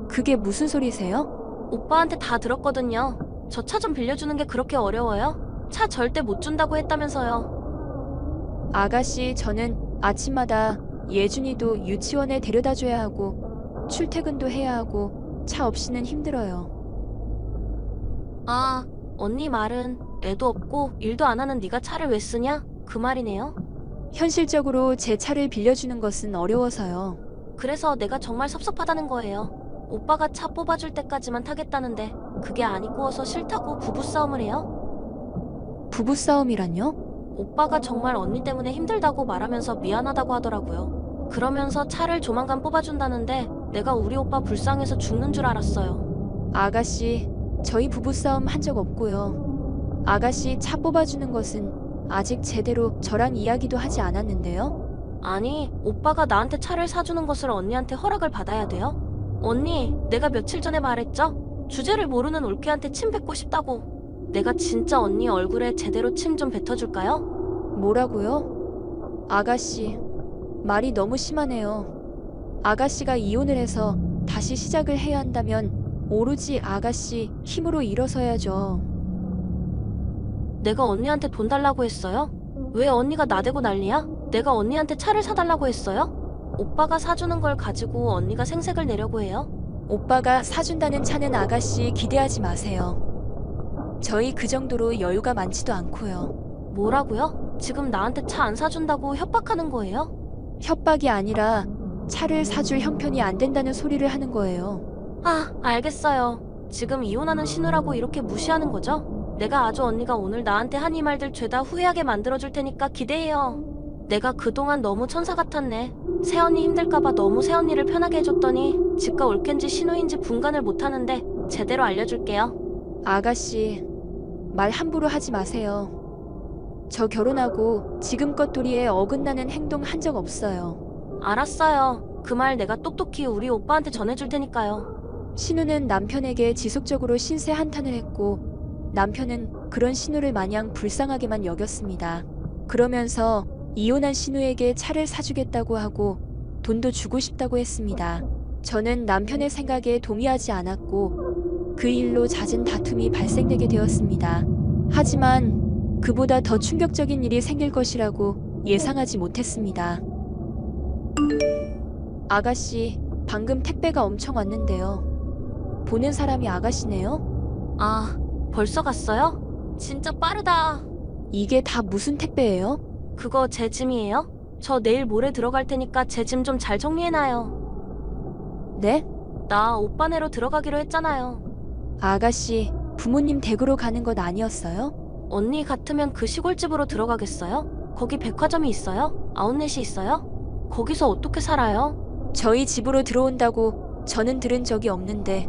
그게 무슨 소리세요? 오빠한테 다 들었거든요. 저 차 좀 빌려주는 게 그렇게 어려워요? 차 절대 못 준다고 했다면서요. 아가씨, 저는 아침마다 예준이도 유치원에 데려다줘야 하고 출퇴근도 해야 하고 차 없이는 힘들어요. 아, 언니 말은 애도 없고 일도 안 하는 네가 차를 왜 쓰냐? 그 말이네요. 현실적으로 제 차를 빌려주는 것은 어려워서요. 그래서 내가 정말 섭섭하다는 거예요. 오빠가 차 뽑아줄 때까지만 타겠다는데 그게 안 이꾸어서 싫다고 부부싸움을 해요? 부부싸움이란요? 오빠가 정말 언니 때문에 힘들다고 말하면서 미안하다고 하더라고요. 그러면서 차를 조만간 뽑아준다는데 내가 우리 오빠 불쌍해서 죽는 줄 알았어요. 아가씨, 저희 부부싸움 한 적 없고요. 아가씨 차 뽑아주는 것은 아직 제대로 저랑 이야기도 하지 않았는데요. 아니, 오빠가 나한테 차를 사주는 것을 언니한테 허락을 받아야 돼요? 언니, 내가 며칠 전에 말했죠? 주제를 모르는 올케한테 침 뱉고 싶다고. 내가 진짜 언니 얼굴에 제대로 침 좀 뱉어줄까요? 뭐라고요? 아가씨, 말이 너무 심하네요. 아가씨가 이혼을 해서 다시 시작을 해야 한다면 오로지 아가씨 힘으로 일어서야죠. 내가 언니한테 돈 달라고 했어요? 왜 언니가 나대고 난리야? 내가 언니한테 차를 사달라고 했어요? 오빠가 사주는 걸 가지고 언니가 생색을 내려고 해요? 오빠가 사준다는 차는 아가씨 기대하지 마세요. 저희 그 정도로 여유가 많지도 않고요. 뭐라고요? 지금 나한테 차 안 사준다고 협박하는 거예요? 협박이 아니라 차를 사줄 형편이 안 된다는 소리를 하는 거예요. 아, 알겠어요. 지금 이혼하는 신우라고 이렇게 무시하는 거죠? 내가 아주 언니가 오늘 나한테 한 이 말들 죄다 후회하게 만들어줄 테니까 기대해요. 내가 그동안 너무 천사 같았네. 새언니 힘들까봐 너무 새언니를 편하게 해줬더니 집가 올케인지 신우인지 분간을 못하는데 제대로 알려줄게요. 아가씨, 말 함부로 하지 마세요. 저 결혼하고 지금껏 도리에 어긋나는 행동 한 적 없어요. 알았어요. 그 말 내가 똑똑히 우리 오빠한테 전해줄 테니까요. 신우는 남편에게 지속적으로 신세 한탄을 했고 남편은 그런 신우를 마냥 불쌍하게만 여겼습니다. 그러면서 이혼한 신우에게 차를 사주겠다고 하고 돈도 주고 싶다고 했습니다. 저는 남편의 생각에 동의하지 않았고 그 일로 잦은 다툼이 발생되게 되었습니다. 하지만 그보다 더 충격적인 일이 생길 것이라고 예상하지 못했습니다. 아가씨, 방금 택배가 엄청 왔는데요. 보낸 사람이 아가씨네요? 아, 벌써 갔어요? 진짜 빠르다. 이게 다 무슨 택배예요? 그거 제 짐이에요? 저 내일 모레 들어갈 테니까 제 짐 좀 잘 정리해놔요. 네? 나 오빠네로 들어가기로 했잖아요. 아가씨, 부모님 댁으로 가는 것 아니었어요? 언니 같으면 그 시골집으로 들어가겠어요? 거기 백화점이 있어요? 아웃렛이 있어요? 거기서 어떻게 살아요? 저희 집으로 들어온다고 저는 들은 적이 없는데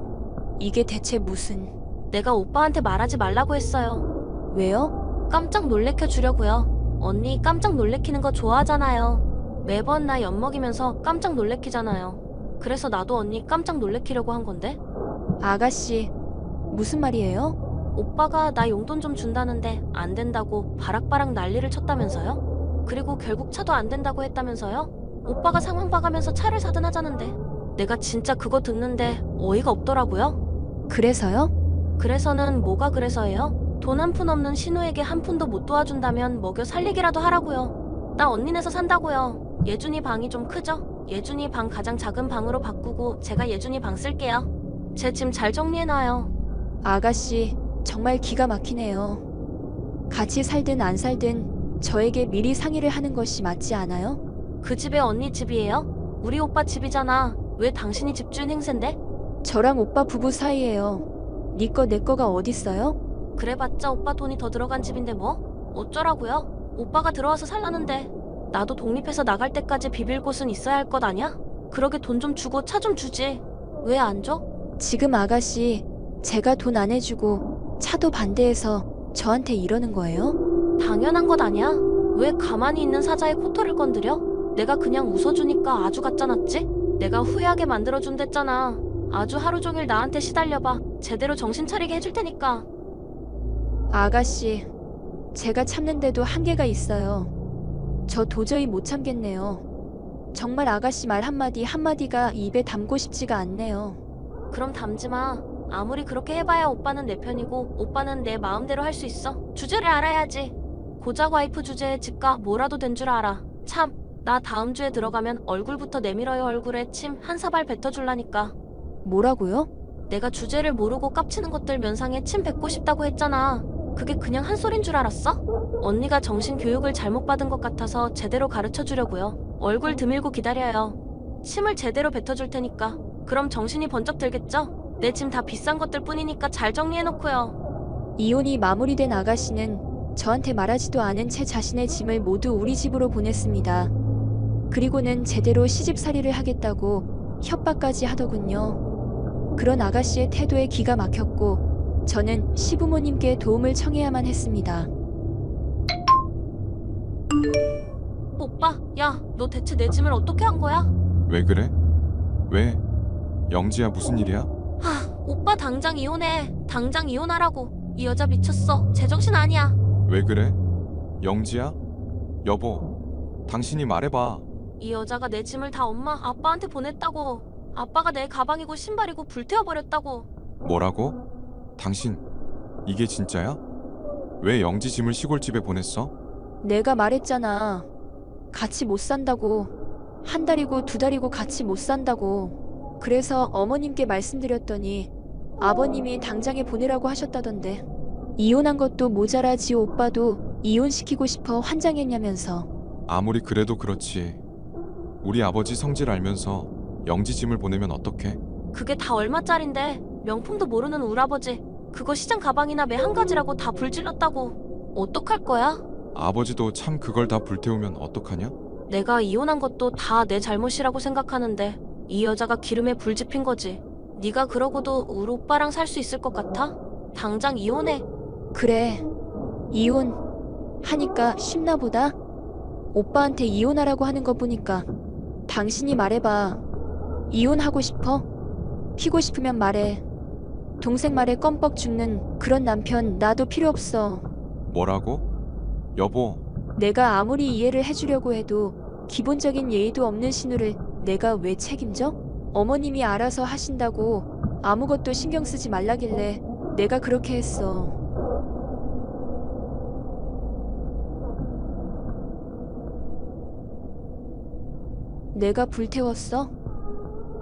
이게 대체 무슨... 내가 오빠한테 말하지 말라고 했어요. 왜요? 깜짝 놀래켜 주려고요. 언니 깜짝 놀래키는 거 좋아하잖아요. 매번 나 엿먹이면서 깜짝 놀래키잖아요. 그래서 나도 언니 깜짝 놀래키려고 한 건데. 아가씨, 무슨 말이에요? 오빠가 나 용돈 좀 준다는데 안 된다고 바락바락 난리를 쳤다면서요? 그리고 결국 차도 안 된다고 했다면서요? 오빠가 상황 봐가면서 차를 사든 하자는데 내가 진짜 그거 듣는데 어이가 없더라고요. 그래서요? 그래서는 뭐가 그래서예요? 돈 한 푼 없는 신우에게 한 푼도 못 도와준다면 먹여 살리기라도 하라고요. 나 언니네서 산다고요. 예준이 방이 좀 크죠? 예준이 방 가장 작은 방으로 바꾸고 제가 예준이 방 쓸게요. 제 짐 잘 정리해놔요. 아가씨, 정말 기가 막히네요. 같이 살든 안 살든 저에게 미리 상의를 하는 것이 맞지 않아요? 그 집에 언니 집이에요? 우리 오빠 집이잖아. 왜 당신이 집주인 행세인데? 저랑 오빠 부부 사이예요. 네 거 내 거가 어딨어요? 그래봤자 오빠 돈이 더 들어간 집인데 뭐? 어쩌라고요? 오빠가 들어와서 살라는데 나도 독립해서 나갈 때까지 비빌 곳은 있어야 할 것 아냐? 그러게 돈 좀 주고 차 좀 주지. 왜 안 줘? 지금 아가씨, 제가 돈 안 해주고 차도 반대해서 저한테 이러는 거예요? 당연한 것 아냐? 왜 가만히 있는 사자의 코털을 건드려? 내가 그냥 웃어주니까 아주 가짜났지? 내가 후회하게 만들어준댔잖아. 아주 하루 종일 나한테 시달려봐. 제대로 정신 차리게 해줄 테니까. 아가씨, 제가 참는데도 한계가 있어요. 저 도저히 못 참겠네요. 정말 아가씨 말 한마디 한마디가 입에 담고 싶지가 않네요. 그럼 담지 마. 아무리 그렇게 해봐야 오빠는 내 편이고 오빠는 내 마음대로 할 수 있어. 주제를 알아야지. 고작 와이프 주제에 집가 뭐라도 된 줄 알아. 참, 나 다음 주에 들어가면 얼굴부터 내밀어요. 얼굴에 침 한 사발 뱉어줄라니까. 뭐라고요? 내가 주제를 모르고 깝치는 것들 면상에 침 뱉고 싶다고 했잖아. 그게 그냥 한 소린 줄 알았어? 언니가 정신 교육을 잘못 받은 것 같아서 제대로 가르쳐 주려고요. 얼굴 드밀고 기다려요. 침을 제대로 뱉어줄 테니까. 그럼 정신이 번쩍 들겠죠? 내 짐 다 비싼 것들 뿐이니까 잘 정리해놓고요. 이혼이 마무리된 아가씨는 저한테 말하지도 않은 채 자신의 짐을 모두 우리 집으로 보냈습니다. 그리고는 제대로 시집살이를 하겠다고 협박까지 하더군요. 그런 아가씨의 태도에 기가 막혔고 저는 시부모님께 도움을 청해야만 했습니다. 오빠, 야, 너 대체 내 짐을 어떻게 한 거야? 왜 그래? 왜? 영지야 무슨 일이야? 오빠 당장 이혼해. 당장 이혼하라고. 이 여자 미쳤어. 제정신 아니야. 왜 그래? 영지야? 여보, 당신이 말해봐. 이 여자가 내 짐을 다 엄마, 아빠한테 보냈다고. 아빠가 내 가방이고 신발이고 불태워버렸다고. 뭐라고? 당신, 이게 진짜야? 왜 영지 짐을 시골집에 보냈어? 내가 말했잖아. 같이 못 산다고. 한 달이고 두 달이고 같이 못 산다고. 그래서 어머님께 말씀드렸더니 아버님이 당장에 보내라고 하셨다던데. 이혼한 것도 모자라 지 오빠도 이혼시키고 싶어 환장했냐면서. 아무리 그래도 그렇지. 우리 아버지 성질 알면서 영지 짐을 보내면 어떡해? 그게 다 얼마짜린데. 명품도 모르는 울아버지. 그거 시장 가방이나 매 한 가지라고 다 불질렀다고. 어떡할 거야? 아버지도 참 그걸 다 불태우면 어떡하냐? 내가 이혼한 것도 다 내 잘못이라고 생각하는데 이 여자가 기름에 불 지핀 거지. 네가 그러고도 우리 오빠랑 살 수 있을 것 같아? 당장 이혼해. 그래. 이혼 하니까 쉽나 보다. 오빠한테 이혼하라고 하는 거 보니까. 당신이 말해봐. 이혼하고 싶어? 피고 싶으면 말해. 동생 말에 껌뻑 죽는 그런 남편 나도 필요 없어. 뭐라고? 여보, 내가 아무리 이해를 해주려고 해도 기본적인 예의도 없는 신우를 내가 왜 책임져? 어머님이 알아서 하신다고 아무것도 신경 쓰지 말라길래 내가 그렇게 했어. 내가 불태웠어?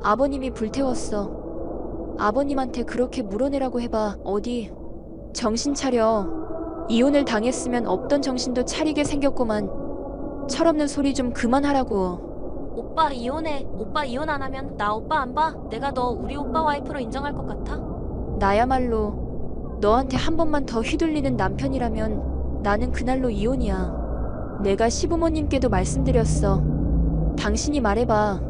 아버님이 불태웠어. 아버님한테 그렇게 물어내라고 해봐. 어디? 정신 차려. 이혼을 당했으면 없던 정신도 차리게 생겼구만. 철없는 소리 좀 그만하라고. 오빠 이혼해. 오빠 이혼 안 하면 나 오빠 안 봐. 내가 너 우리 오빠 와이프로 인정할 것 같아? 나야말로 너한테 한 번만 더 휘둘리는 남편이라면 나는 그날로 이혼이야. 내가 시부모님께도 말씀드렸어. 당신이 말해봐.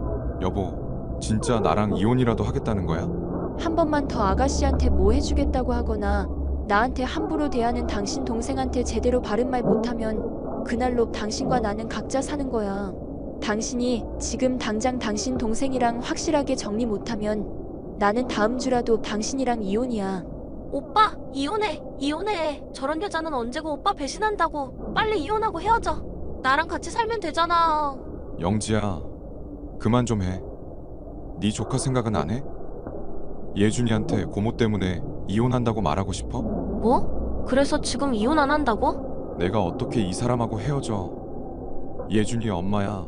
여보, 진짜 나랑 이혼이라도 하겠다는 거야? 한 번만 더 아가씨한테 뭐 해주겠다고 하거나 나한테 함부로 대하는 당신 동생한테 제대로 바른 말 못하면 그날로 당신과 나는 각자 사는 거야. 당신이 지금 당장 당신 동생이랑 확실하게 정리 못하면 나는 다음 주라도 당신이랑 이혼이야. 오빠, 이혼해. 저런 여자는 언제고 오빠 배신한다고. 빨리 이혼하고 헤어져. 나랑 같이 살면 되잖아. 영지야, 그만 좀 해. 네 조카 생각은 안 해? 예준이한테 고모 때문에 이혼한다고 말하고 싶어? 뭐? 그래서 지금 이혼 안 한다고? 내가 어떻게 이 사람하고 헤어져? 예준이 엄마야.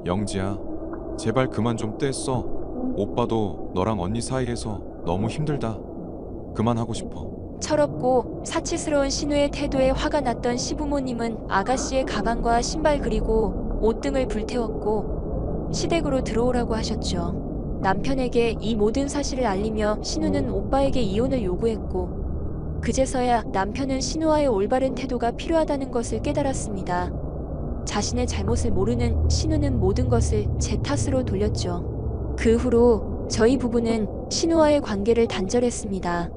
영지야, 제발 그만 좀 떼써. 오빠도 너랑 언니 사이에서 너무 힘들다. 그만하고 싶어. 철없고 사치스러운 신우의 태도에 화가 났던 시부모님은 아가씨의 가방과 신발 그리고 옷 등을 불태웠고 시댁으로 들어오라고 하셨죠. 남편에게 이 모든 사실을 알리며 신우는 오빠에게 이혼을 요구했고 그제서야 남편은 신우와의 올바른 태도가 필요하다는 것을 깨달았습니다. 자신의 잘못을 모르는 신우는 모든 것을 제 탓으로 돌렸죠. 그 후로 저희 부부는 신우와의 관계를 단절했습니다.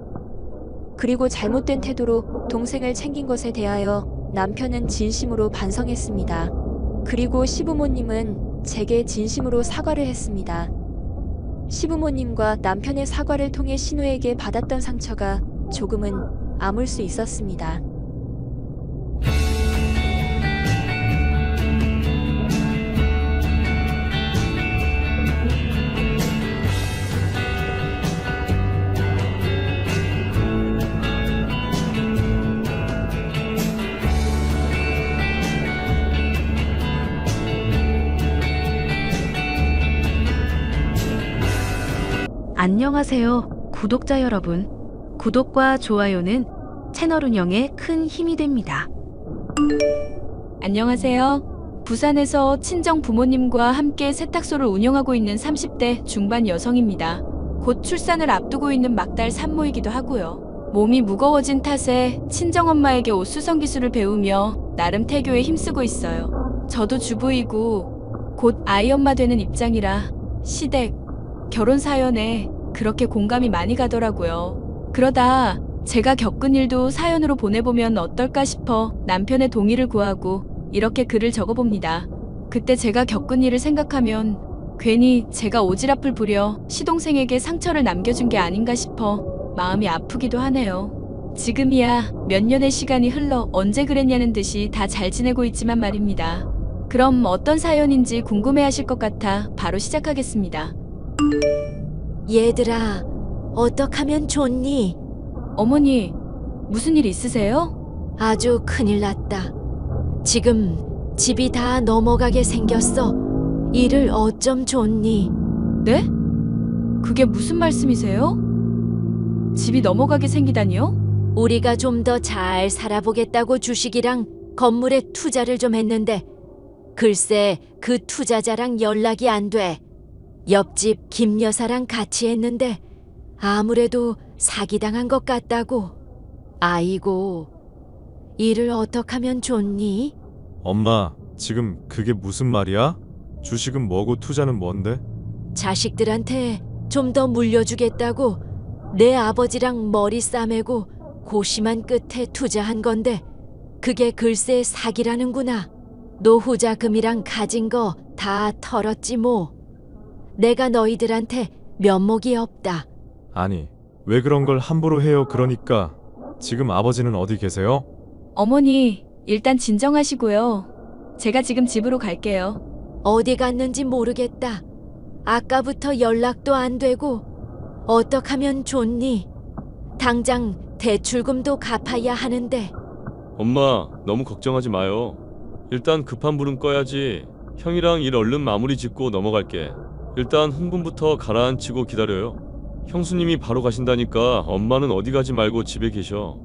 그리고 잘못된 태도로 동생을 챙긴 것에 대하여 남편은 진심으로 반성했습니다. 그리고 시부모님은 제게 진심으로 사과를 했습니다. 시부모님과 남편의 사과를 통해 신우에게 받았던 상처가 조금은 아물 수 있었습니다. 안녕하세요, 구독자 여러분. 구독과 좋아요는 채널 운영에 큰 힘이 됩니다. 안녕하세요. 부산에서 친정 부모님과 함께 세탁소를 운영하고 있는 30대 중반 여성입니다. 곧 출산을 앞두고 있는 막달 산모이기도 하고요. 몸이 무거워진 탓에 친정엄마에게 옷수선 기술을 배우며 나름 태교에 힘쓰고 있어요. 저도 주부이고 곧 아이 엄마 되는 입장이라 시댁, 결혼 사연에 그렇게 공감이 많이 가더라고요. 그러다 제가 겪은 일도 사연으로 보내보면 어떨까 싶어 남편의 동의를 구하고 이렇게 글을 적어봅니다. 그때 제가 겪은 일을 생각하면 괜히 제가 오지랖을 부려 시동생에게 상처를 남겨준 게 아닌가 싶어 마음이 아프기도 하네요. 지금이야 몇 년의 시간이 흘러 언제 그랬냐는 듯이 다 잘 지내고 있지만 말입니다. 그럼 어떤 사연인지 궁금해하실 것 같아 바로 시작하겠습니다. 얘들아, 어떡하면 좋니? 어머니, 무슨 일 있으세요? 아주 큰일 났다. 지금 집이 다 넘어가게 생겼어. 일을 어쩜 좋니? 네? 그게 무슨 말씀이세요? 집이 넘어가게 생기다니요? 우리가 좀 더 잘 살아보겠다고 주식이랑 건물에 투자를 좀 했는데 글쎄 그 투자자랑 연락이 안 돼. 옆집 김 여사랑 같이 했는데 아무래도 사기당한 것 같다고. 아이고, 일을 어떡하면 좋니? 엄마, 지금 그게 무슨 말이야? 주식은 뭐고 투자는 뭔데? 자식들한테 좀 더 물려주겠다고 내 아버지랑 머리 싸매고 고심한 끝에 투자한 건데 그게 글쎄 사기라는구나. 노후 자금이랑 가진 거 다 털었지 뭐. 내가 너희들한테 면목이 없다. 아니, 왜 그런 걸 함부로 해요? 그러니까 지금 아버지는 어디 계세요? 어머니, 일단 진정하시고요. 제가 지금 집으로 갈게요. 어디 갔는지 모르겠다. 아까부터 연락도 안 되고 어떡하면 좋니? 당장 대출금도 갚아야 하는데. 엄마, 너무 걱정하지 마요. 일단 급한 불은 꺼야지. 형이랑 일 얼른 마무리 짓고 넘어갈게. 일단 흥분부터 가라앉히고 기다려요. 형수님이 바로 가신다니까 엄마는 어디 가지 말고 집에 계셔.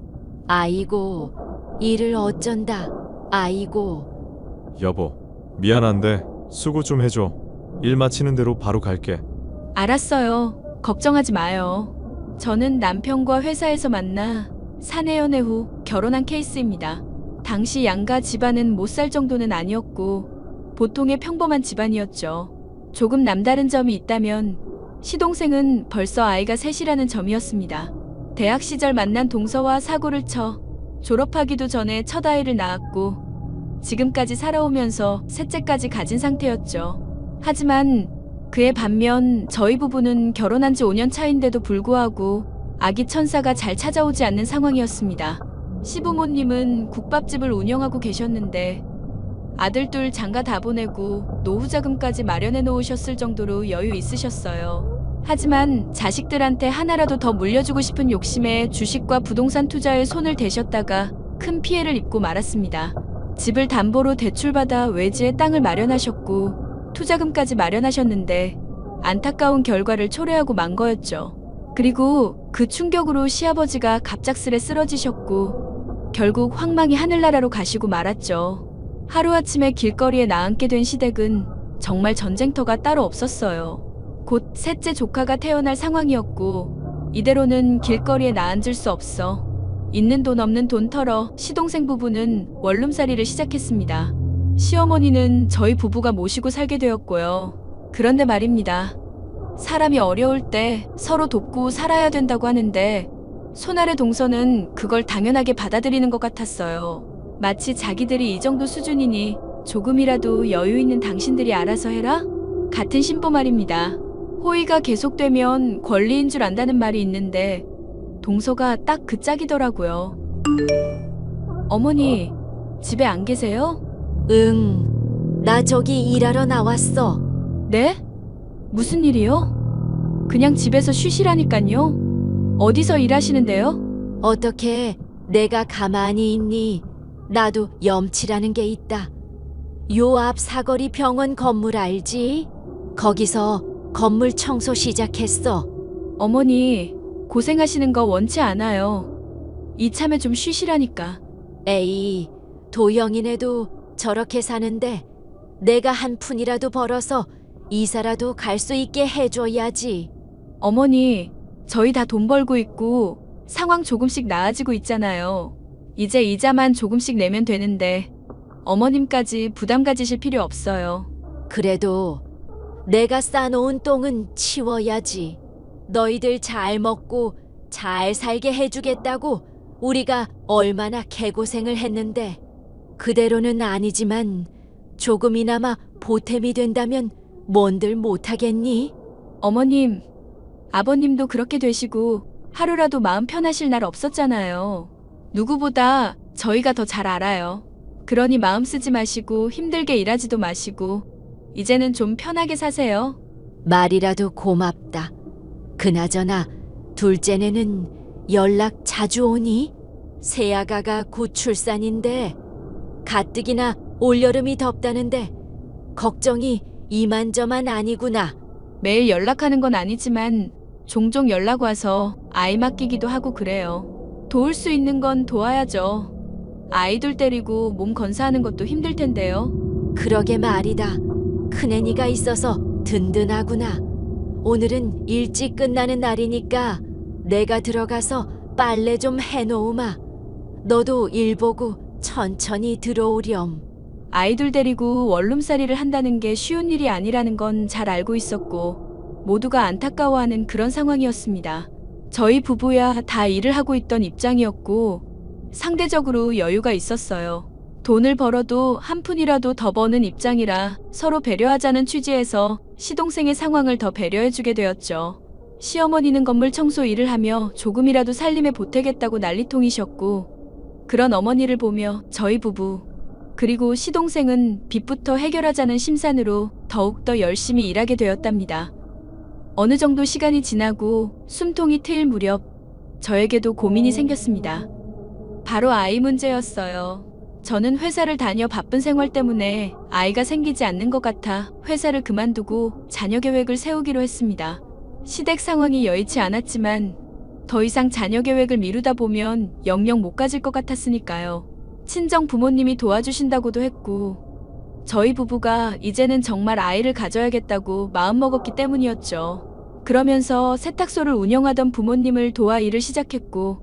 아이고, 일을 어쩐다. 아이고. 여보, 미안한데 수고 좀 해줘. 일 마치는 대로 바로 갈게. 알았어요. 걱정하지 마요. 저는 남편과 회사에서 만나 사내 연애 후 결혼한 케이스입니다. 당시 양가 집안은 못 살 정도는 아니었고 보통의 평범한 집안이었죠. 조금 남다른 점이 있다면 시동생은 벌써 아이가 셋이라는 점이었습니다. 대학 시절 만난 동서와 사고를 쳐 졸업하기도 전에 첫 아이를 낳았고 지금까지 살아오면서 셋째까지 가진 상태였죠. 하지만 그에 반면 저희 부부는 결혼한 지 5년 차인데도 불구하고 아기 천사가 잘 찾아오지 않는 상황이었습니다. 시부모님은 국밥집을 운영하고 계셨는데 아들 둘 장가 다 보내고 노후 자금까지 마련해 놓으셨을 정도로 여유 있으셨어요. 하지만 자식들한테 하나라도 더 물려주고 싶은 욕심에 주식과 부동산 투자에 손을 대셨다가 큰 피해를 입고 말았습니다. 집을 담보로 대출받아 외지에 땅을 마련하셨고 투자금까지 마련하셨는데 안타까운 결과를 초래하고 만 거였죠. 그리고 그 충격으로 시아버지가 갑작스레 쓰러지셨고 결국 황망히 하늘나라로 가시고 말았죠. 하루아침에 길거리에 나앉게 된 시댁은 정말 전쟁터가 따로 없었어요. 곧 셋째 조카가 태어날 상황이었고 이대로는 길거리에 나앉을 수 없어 있는 돈 없는 돈 털어 시동생 부부는 원룸살이를 시작했습니다. 시어머니는 저희 부부가 모시고 살게 되었고요. 그런데 말입니다. 사람이 어려울 때 서로 돕고 살아야 된다고 하는데 손아래 동서는 그걸 당연하게 받아들이는 것 같았어요. 마치 자기들이 이 정도 수준이니 조금이라도 여유 있는 당신들이 알아서 해라? 같은 심보 말입니다. 호의가 계속되면 권리인 줄 안다는 말이 있는데 동서가 딱 그 짝이더라고요. 어머니, 집에 안 계세요? 응, 나 저기 일하러 나왔어. 네? 무슨 일이요? 그냥 집에서 쉬시라니깐요. 어디서 일하시는데요? 어떻게 내가 가만히 있니? 나도 염치라는 게 있다. 요 앞 사거리 병원 건물 알지? 거기서 건물 청소 시작했어. 어머니, 고생하시는 거 원치 않아요. 이참에 좀 쉬시라니까. 에이, 도영이네도 저렇게 사는데 내가 한 푼이라도 벌어서 이사라도 갈 수 있게 해줘야지. 어머니, 저희 다 돈 벌고 있고 상황 조금씩 나아지고 있잖아요. 이제 이자만 조금씩 내면 되는데 어머님까지 부담 가지실 필요 없어요. 그래도 내가 싸놓은 똥은 치워야지. 너희들 잘 먹고 잘 살게 해주겠다고 우리가 얼마나 개고생을 했는데 그대로는 아니지만 조금이나마 보탬이 된다면 뭔들 못하겠니? 어머님, 아버님도 그렇게 되시고 하루라도 마음 편하실 날 없었잖아요. 누구보다 저희가 더 잘 알아요. 그러니 마음 쓰지 마시고 힘들게 일하지도 마시고 이제는 좀 편하게 사세요. 말이라도 고맙다. 그나저나 둘째네는 연락 자주 오니? 새아가가 곧 출산인데 가뜩이나 올여름이 덥다는데 걱정이 이만저만 아니구나. 매일 연락하는 건 아니지만 종종 연락 와서 아이 맡기기도 하고 그래요. 도울 수 있는 건 도와야죠. 아이들 데리고 몸 건사하는 것도 힘들 텐데요. 그러게 말이다. 큰애니가 있어서 든든하구나. 오늘은 일찍 끝나는 날이니까 내가 들어가서 빨래 좀 해놓으마. 너도 일 보고 천천히 들어오렴. 아이들 데리고 원룸살이를 한다는 게 쉬운 일이 아니라는 건 잘 알고 있었고 모두가 안타까워하는 그런 상황이었습니다. 저희 부부야 다 일을 하고 있던 입장이었고 상대적으로 여유가 있었어요. 돈을 벌어도 한 푼이라도 더 버는 입장이라 서로 배려하자는 취지에서 시동생의 상황을 더 배려해주게 되었죠. 시어머니는 건물 청소 일을 하며 조금이라도 살림에 보태겠다고 난리통이셨고 그런 어머니를 보며 저희 부부 그리고 시동생은 빚부터 해결하자는 심산으로 더욱더 열심히 일하게 되었답니다. 어느 정도 시간이 지나고 숨통이 트일 무렵 저에게도 고민이 생겼습니다. 바로 아이 문제였어요. 저는 회사를 다녀 바쁜 생활 때문에 아이가 생기지 않는 것 같아 회사를 그만두고 자녀 계획을 세우기로 했습니다. 시댁 상황이 여의치 않았지만 더 이상 자녀 계획을 미루다 보면 영영 못 가질 것 같았으니까요. 친정 부모님이 도와주신다고도 했고 저희 부부가 이제는 정말 아이를 가져야겠다고 마음먹었기 때문이었죠. 그러면서 세탁소를 운영하던 부모님을 도와 일을 시작했고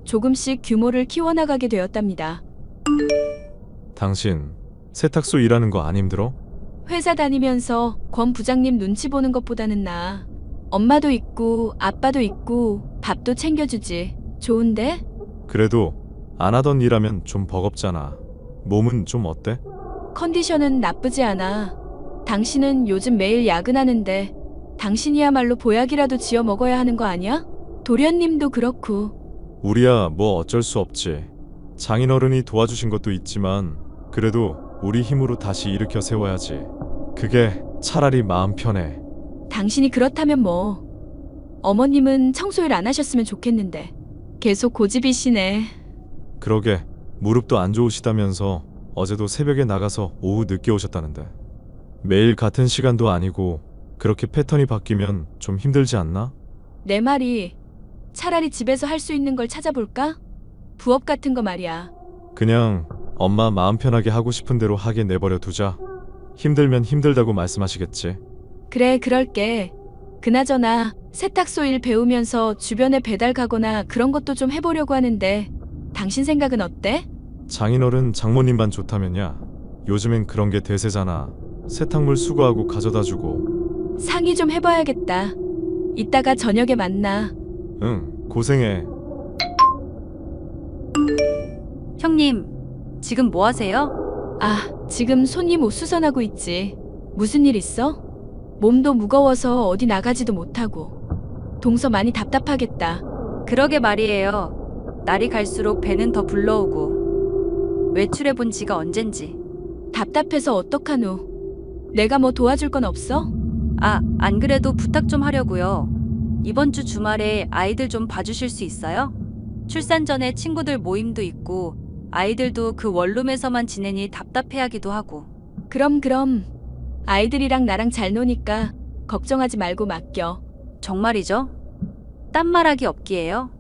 조금씩 규모를 키워나가게 되었답니다. 당신 세탁소 일하는 거 안 힘들어? 회사 다니면서 권 부장님 눈치 보는 것보다는 나아. 엄마도 있고 아빠도 있고 밥도 챙겨주지. 좋은데? 그래도 안 하던 일하면 좀 버겁잖아. 몸은 좀 어때? 컨디션은 나쁘지 않아. 당신은 요즘 매일 야근하는데 당신이야말로 보약이라도 지어 먹어야 하는 거 아니야? 도련님도 그렇고. 우리야 뭐 어쩔 수 없지. 장인어른이 도와주신 것도 있지만 그래도 우리 힘으로 다시 일으켜 세워야지. 그게 차라리 마음 편해. 당신이 그렇다면 뭐. 어머님은 청소일 안 하셨으면 좋겠는데. 계속 고집이시네. 그러게 무릎도 안 좋으시다면서 어제도 새벽에 나가서 오후 늦게 오셨다는데. 매일 같은 시간도 아니고 그렇게 패턴이 바뀌면 좀 힘들지 않나? 내 말이 차라리 집에서 할 수 있는 걸 찾아볼까? 부업 같은 거 말이야. 그냥 엄마 마음 편하게 하고 싶은 대로 하게 내버려 두자. 힘들면 힘들다고 말씀하시겠지. 그래, 그럴게. 그나저나 세탁소 일 배우면서 주변에 배달 가거나 그런 것도 좀 해보려고 하는데 당신 생각은 어때? 장인어른 장모님만 좋다면야. 요즘엔 그런 게 대세잖아. 세탁물 수거하고 가져다주고. 상의 좀 해봐야겠다. 이따가 저녁에 만나. 응, 고생해. 형님, 지금 뭐 하세요? 아, 지금 손님 옷 수선하고 있지. 무슨 일 있어? 몸도 무거워서 어디 나가지도 못하고. 동서 많이 답답하겠다. 그러게 말이에요. 날이 갈수록 배는 더 불러오고. 외출해 본 지가 언젠지. 답답해서 어떡하노? 내가 뭐 도와줄 건 없어? 아, 안 그래도 부탁 좀 하려고요. 이번 주 주말에 아이들 좀 봐주실 수 있어요? 출산 전에 친구들 모임도 있고 아이들도 그 원룸에서만 지내니 답답해하기도 하고. 그럼. 아이들이랑 나랑 잘 노니까 걱정하지 말고 맡겨. 정말이죠? 딴 말하기 없기에요?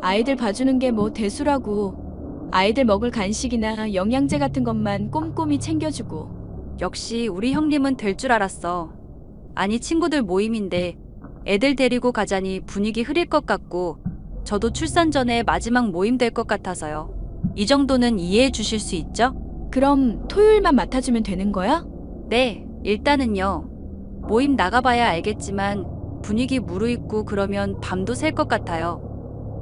아이들 봐주는 게 뭐 대수라고. 아이들 먹을 간식이나 영양제 같은 것만 꼼꼼히 챙겨주고. 역시 우리 형님은 될 줄 알았어. 아니 친구들 모임인데 애들 데리고 가자니 분위기 흐릴 것 같고 저도 출산 전에 마지막 모임 될 것 같아서요. 이 정도는 이해해 주실 수 있죠? 그럼 토요일만 맡아주면 되는 거야? 네, 일단은요. 모임 나가봐야 알겠지만 분위기 무르익고 그러면 밤도 샐 것 같아요.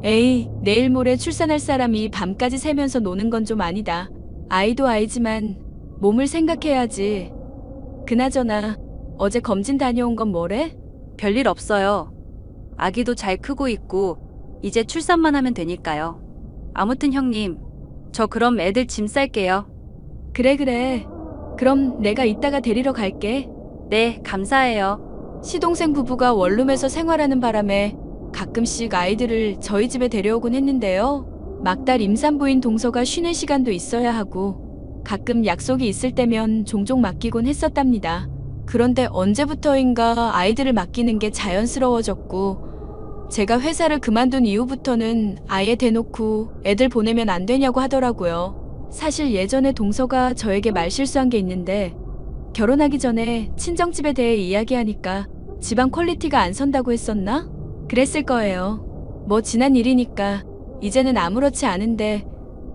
에이, 내일 모레 출산할 사람이 밤까지 새면서 노는 건 좀 아니다. 아이도 아이지만 몸을 생각해야지. 그나저나 어제 검진 다녀온 건 뭐래? 별일 없어요. 아기도 잘 크고 있고 이제 출산만 하면 되니까요. 아무튼 형님, 저 그럼 애들 짐 쌀게요. 그래. 그럼 내가 이따가 데리러 갈게. 네, 감사해요. 시동생 부부가 원룸에서 생활하는 바람에 가끔씩 아이들을 저희 집에 데려오곤 했는데요. 막달 임산부인 동서가 쉬는 시간도 있어야 하고 가끔 약속이 있을 때면 종종 맡기곤 했었답니다. 그런데 언제부터인가 아이들을 맡기는 게 자연스러워졌고 제가 회사를 그만둔 이후부터는 아예 대놓고 애들 보내면 안 되냐고 하더라고요. 사실 예전에 동서가 저에게 말실수한 게 있는데 결혼하기 전에 친정집에 대해 이야기하니까 집안 퀄리티가 안 선다고 했었나? 그랬을 거예요. 뭐 지난 일이니까 이제는 아무렇지 않은데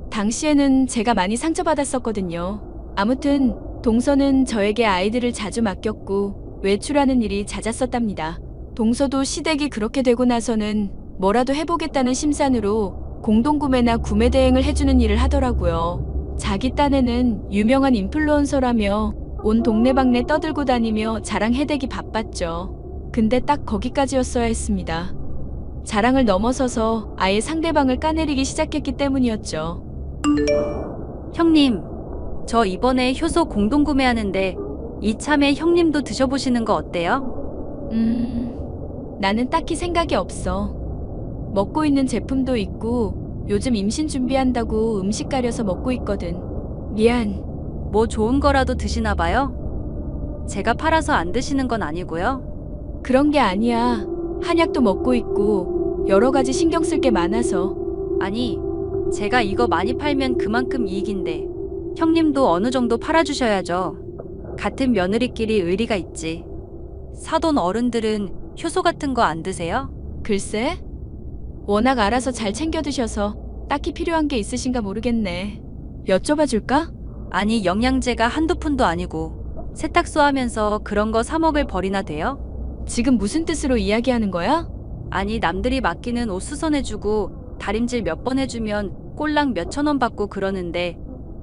당시에는 제가 많이 상처받았었거든요. 아무튼 동서는 저에게 아이들을 자주 맡겼고 외출하는 일이 잦았었답니다. 동서도 시댁이 그렇게 되고 나서는 뭐라도 해보겠다는 심산으로 공동구매나 구매 대행을 해주는 일을 하더라고요. 자기 딴에는 유명한 인플루언서라며 온 동네방네 떠들고 다니며 자랑해대기 바빴죠. 근데 딱 거기까지였어야 했습니다. 자랑을 넘어서서 아예 상대방을 까내리기 시작했기 때문이었죠. 형님, 저 이번에 효소 공동구매하는데 이참에 형님도 드셔보시는 거 어때요? 나는 딱히 생각이 없어. 먹고 있는 제품도 있고 요즘 임신 준비한다고 음식 가려서 먹고 있거든. 미안. 뭐 좋은 거라도 드시나 봐요? 제가 팔아서 안 드시는 건 아니고요? 그런 게 아니야. 한약도 먹고 있고 여러 가지 신경 쓸 게 많아서. 아니, 제가 이거 많이 팔면 그만큼 이익인데 형님도 어느 정도 팔아주셔야죠. 같은 며느리끼리 의리가 있지. 사돈 어른들은 효소 같은 거 안 드세요? 글쎄? 워낙 알아서 잘 챙겨 드셔서 딱히 필요한 게 있으신가 모르겠네. 여쭤봐 줄까? 아니, 영양제가 한두 푼도 아니고 세탁소 하면서 그런 거 사 먹을 벌이나 돼요? 지금 무슨 뜻으로 이야기하는 거야? 아니, 남들이 맡기는 옷 수선해주고 다림질 몇 번 해주면 꼴랑 몇천 원 받고 그러는데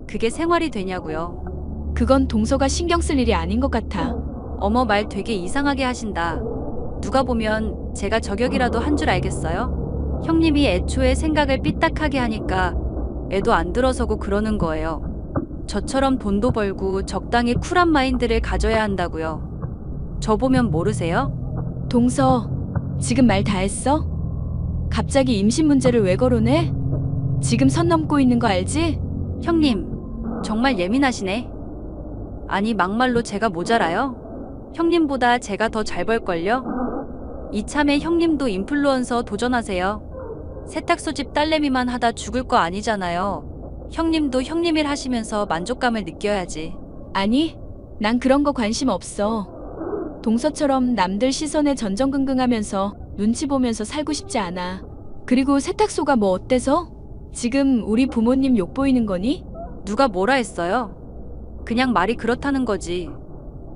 그게 생활이 되냐고요. 그건 동서가 신경 쓸 일이 아닌 것 같아. 어머, 말 되게 이상하게 하신다. 누가 보면 제가 저격이라도 한 줄 알겠어요? 형님이 애초에 생각을 삐딱하게 하니까 애도 안 들어서고 그러는 거예요. 저처럼 돈도 벌고 적당히 쿨한 마인드를 가져야 한다고요. 저 보면 모르세요? 동서, 지금 말 다 했어? 갑자기 임신 문제를 왜 거론해? 지금 선 넘고 있는 거 알지? 형님, 정말 예민하시네. 아니, 막말로 제가 모자라요? 형님보다 제가 더 잘 벌걸요? 이참에 형님도 인플루언서 도전하세요. 세탁소집 딸내미만 하다 죽을 거 아니잖아요. 형님도 형님 일 하시면서 만족감을 느껴야지. 아니, 난 그런 거 관심 없어. 동서처럼 남들 시선에 전전긍긍하면서 눈치 보면서 살고 싶지 않아. 그리고 세탁소가 뭐 어때서? 지금 우리 부모님 욕 보이는 거니? 누가 뭐라 했어요? 그냥 말이 그렇다는 거지.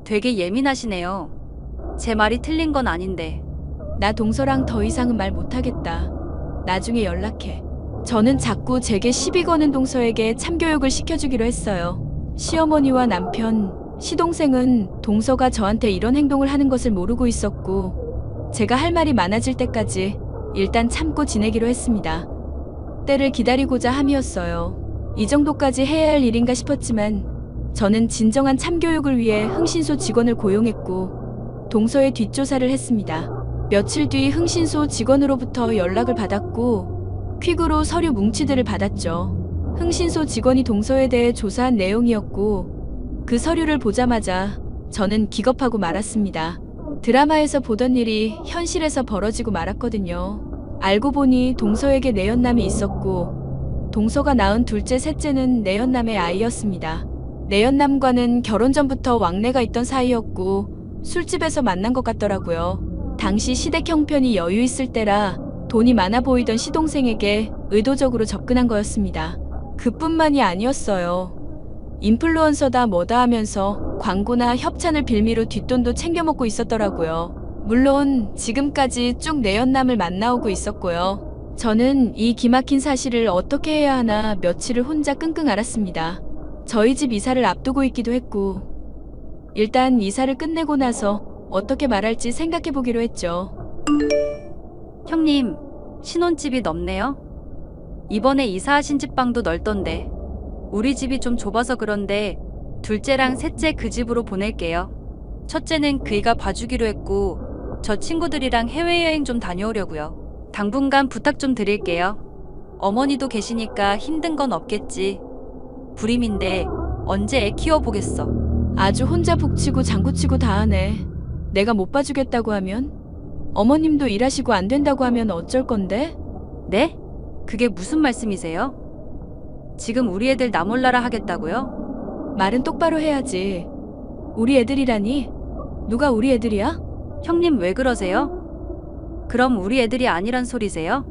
되게 예민하시네요. 제 말이 틀린 건 아닌데. 나 동서랑 더 이상은 말 못하겠다. 나중에 연락해. 저는 자꾸 제게 시비 거는 동서에게 참교육을 시켜주기로 했어요. 시어머니와 남편, 시동생은 동서가 저한테 이런 행동을 하는 것을 모르고 있었고 제가 할 말이 많아질 때까지 일단 참고 지내기로 했습니다. 때를 기다리고자 함이었어요. 이 정도까지 해야 할 일인가 싶었지만 저는 진정한 참교육을 위해 흥신소 직원을 고용했고 동서의 뒷조사를 했습니다. 며칠 뒤 흥신소 직원으로부터 연락을 받았고 퀵으로 서류 뭉치들을 받았죠. 흥신소 직원이 동서에 대해 조사한 내용이었고 그 서류를 보자마자 저는 기겁하고 말았습니다. 드라마에서 보던 일이 현실에서 벌어지고 말았거든요. 알고 보니 동서에게 내연남이 있었고 동서가 낳은 둘째, 셋째는 내연남의 아이였습니다. 내연남과는 결혼 전부터 왕래가 있던 사이였고 술집에서 만난 것 같더라고요. 당시 시댁 형편이 여유 있을 때라 돈이 많아 보이던 시동생에게 의도적으로 접근한 거였습니다. 그뿐만이 아니었어요. 인플루언서다 뭐다 하면서 광고나 협찬을 빌미로 뒷돈도 챙겨 먹고 있었더라고요. 물론 지금까지 쭉 내연남을 만나오고 있었고요. 저는 이 기막힌 사실을 어떻게 해야 하나 며칠을 혼자 끙끙 앓았습니다. 저희 집 이사를 앞두고 있기도 했고 일단 이사를 끝내고 나서 어떻게 말할지 생각해 보기로 했죠. 형님, 신혼집이 넓네요. 이번에 이사하신 집 방도 넓던데. 우리 집이 좀 좁아서 그런데 둘째랑 셋째 그 집으로 보낼게요. 첫째는 그이가 봐주기로 했고 저 친구들이랑 해외여행 좀 다녀오려고요. 당분간 부탁 좀 드릴게요. 어머니도 계시니까 힘든 건 없겠지. 불임인데 언제 애 키워보겠어. 아주 혼자 북치고 장구치고 다 하네. 내가 못 봐주겠다고 하면? 어머님도 일하시고 안 된다고 하면 어쩔 건데? 네? 그게 무슨 말씀이세요? 지금 우리 애들 나 몰라라 하겠다고요? 말은 똑바로 해야지. 우리 애들이라니? 누가 우리 애들이야? 형님 왜 그러세요? 그럼 우리 애들이 아니란 소리세요?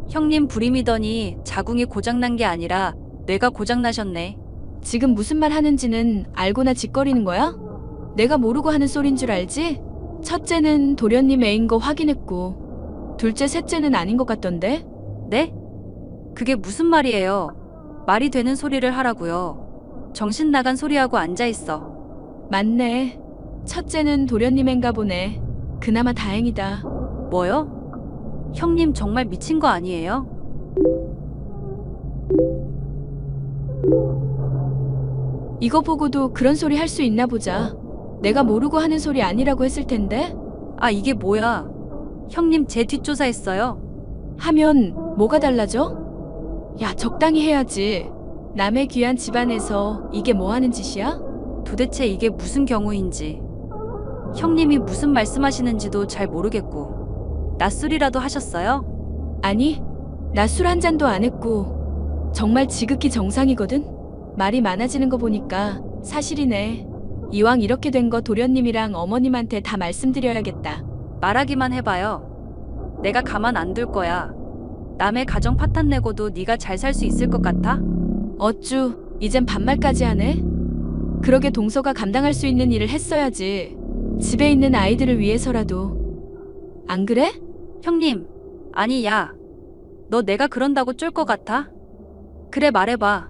형님 불임이더니 자궁이 고장난 게 아니라 뇌가 고장나셨네. 지금 무슨 말 하는지는 알고나 짓거리는 거야? 내가 모르고 하는 소린 줄 알지? 첫째는 도련님 애인 거 확인했고 둘째, 셋째는 아닌 것 같던데? 네? 그게 무슨 말이에요? 말이 되는 소리를 하라고요. 정신 나간 소리하고 앉아있어. 맞네. 첫째는 도련님 애인가 보네. 그나마 다행이다. 뭐요? 형님 정말 미친 거 아니에요? 이거 보고도 그런 소리 할 수 있나 보자. 내가 모르고 하는 소리 아니라고 했을 텐데? 아, 이게 뭐야? 형님 제 뒷조사했어요. 하면 뭐가 달라져? 야, 적당히 해야지. 남의 귀한 집안에서 이게 뭐 하는 짓이야? 도대체 이게 무슨 경우인지. 형님이 무슨 말씀하시는지도 잘 모르겠고. 낮술이라도 하셨어요? 아니, 나 술 한 잔도 안 했고 정말 지극히 정상이거든? 말이 많아지는 거 보니까 사실이네. 이왕 이렇게 된 거 도련님이랑 어머님한테 다 말씀드려야겠다. 말하기만 해봐요. 내가 가만 안 둘 거야. 남의 가정 파탄 내고도 네가 잘 살 수 있을 것 같아? 어쭈, 이젠 반말까지 하네? 그러게 동서가 감당할 수 있는 일을 했어야지. 집에 있는 아이들을 위해서라도. 안 그래? 형님, 아니 야, 너 내가 그런다고 쫄 것 같아? 그래 말해봐.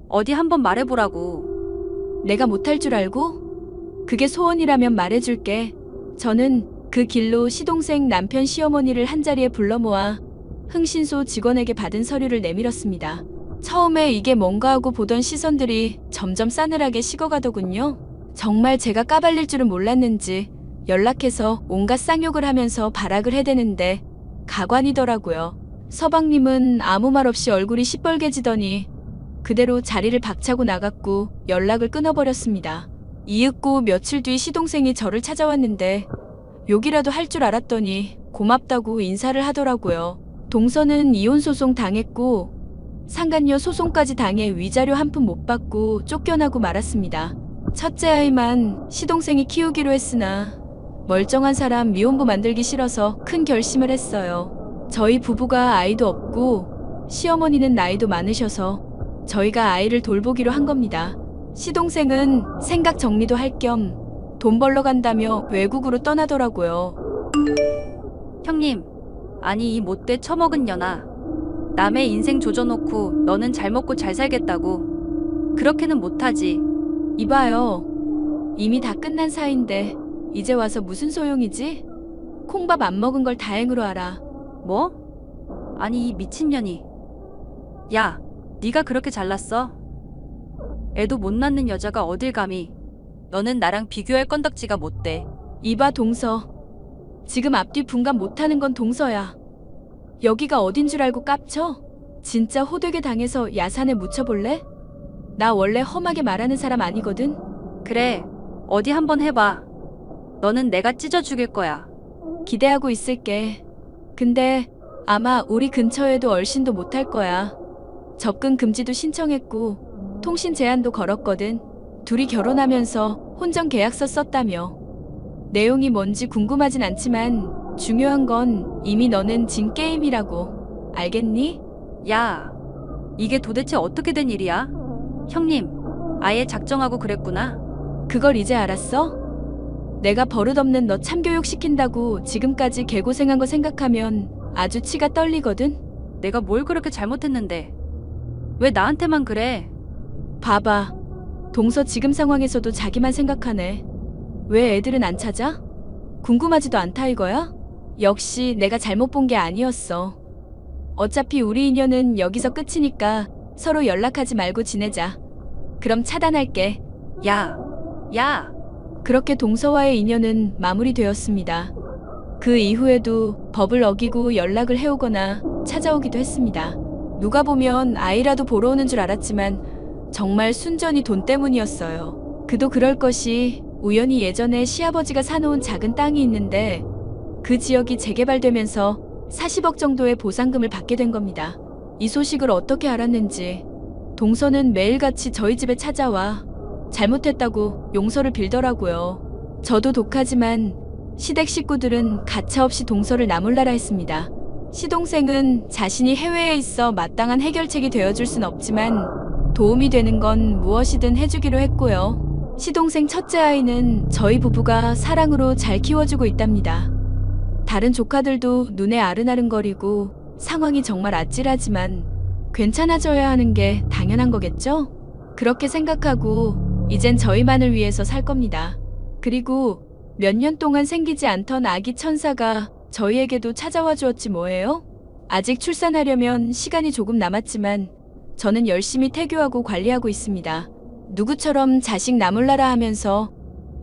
어디 한번 말해보라고. 내가 못할 줄 알고? 그게 소원이라면 말해줄게. 저는 그 길로 시동생 남편 시어머니를 한자리에 불러 모아 흥신소 직원에게 받은 서류를 내밀었습니다. 처음에 이게 뭔가 하고 보던 시선들이 점점 싸늘하게 식어가더군요. 정말 제가 까발릴 줄은 몰랐는지 연락해서 온갖 쌍욕을 하면서 발악을 해대는데 가관이더라고요. 서방님은 아무 말 없이 얼굴이 시뻘개지더니 그대로 자리를 박차고 나갔고 연락을 끊어버렸습니다. 이윽고 며칠 뒤 시동생이 저를 찾아왔는데 욕이라도 할 줄 알았더니 고맙다고 인사를 하더라고요. 동서는 이혼 소송 당했고 상간녀 소송까지 당해 위자료 한 푼 못 받고 쫓겨나고 말았습니다. 첫째 아이만 시동생이 키우기로 했으나 멀쩡한 사람 미혼부 만들기 싫어서 큰 결심을 했어요. 저희 부부가 아이도 없고 시어머니는 나이도 많으셔서 저희가 아이를 돌보기로 한 겁니다. 시동생은 생각 정리도 할 겸 돈 벌러 간다며 외국으로 떠나더라고요. 형님, 아니 이 못돼 처먹은 년아. 남의 인생 조져놓고 너는 잘 먹고 잘 살겠다고. 그렇게는 못하지. 이봐요. 이미 다 끝난 사이인데 이제 와서 무슨 소용이지? 콩밥 안 먹은 걸 다행으로 알아. 뭐? 아니 이 미친년이. 야, 네가 그렇게 잘났어? 애도 못 낳는 여자가 어딜 감히. 너는 나랑 비교할 건덕지가 못 돼. 이봐 동서. 지금 앞뒤 분간 못하는 건 동서야. 여기가 어딘 줄 알고 깝쳐? 진짜 호되게 당해서 야산에 묻혀볼래? 나 원래 험하게 말하는 사람 아니거든? 그래, 어디 한번 해봐. 너는 내가 찢어 죽일 거야. 기대하고 있을게. 근데 아마 우리 근처에도 얼씬도 못할 거야. 접근 금지도 신청했고 통신 제한도 걸었거든. 둘이 결혼하면서 혼전 계약서 썼다며. 내용이 뭔지 궁금하진 않지만 중요한 건 이미 너는 진 게임이라고. 알겠니? 야, 이게 도대체 어떻게 된 일이야? 형님, 아예 작정하고 그랬구나. 그걸 이제 알았어? 내가 버릇없는 너 참교육 시킨다고 지금까지 개고생한 거 생각하면 아주 치가 떨리거든? 내가 뭘 그렇게 잘못했는데. 왜 나한테만 그래? 봐봐. 동서 지금 상황에서도 자기만 생각하네. 왜 애들은 안 찾아? 궁금하지도 않다 이거야? 역시 내가 잘못 본 게 아니었어. 어차피 우리 인연은 여기서 끝이니까 서로 연락하지 말고 지내자. 그럼 차단할게. 야. 그렇게 동서와의 인연은 마무리되었습니다. 그 이후에도 법을 어기고 연락을 해오거나 찾아오기도 했습니다. 누가 보면 아이라도 보러 오는 줄 알았지만 정말 순전히 돈 때문이었어요. 그도 그럴 것이 우연히 예전에 시아버지가 사놓은 작은 땅이 있는데 그 지역이 재개발되면서 40억 정도의 보상금을 받게 된 겁니다. 이 소식을 어떻게 알았는지 동서는 매일같이 저희 집에 찾아와 잘못했다고 용서를 빌더라고요. 저도 독하지만 시댁 식구들은 가차없이 동서를 나몰라라 했습니다. 시동생은 자신이 해외에 있어 마땅한 해결책이 되어줄 순 없지만 도움이 되는 건 무엇이든 해주기로 했고요. 시동생 첫째 아이는 저희 부부가 사랑으로 잘 키워주고 있답니다. 다른 조카들도 눈에 아른아른거리고 상황이 정말 아찔하지만 괜찮아져야 하는 게 당연한 거겠죠? 그렇게 생각하고 이젠 저희만을 위해서 살 겁니다. 그리고 몇 년 동안 생기지 않던 아기 천사가 저희에게도 찾아와 주었지 뭐예요? 아직 출산하려면 시간이 조금 남았지만 저는 열심히 태교하고 관리하고 있습니다. 누구처럼 자식 나몰라라 하면서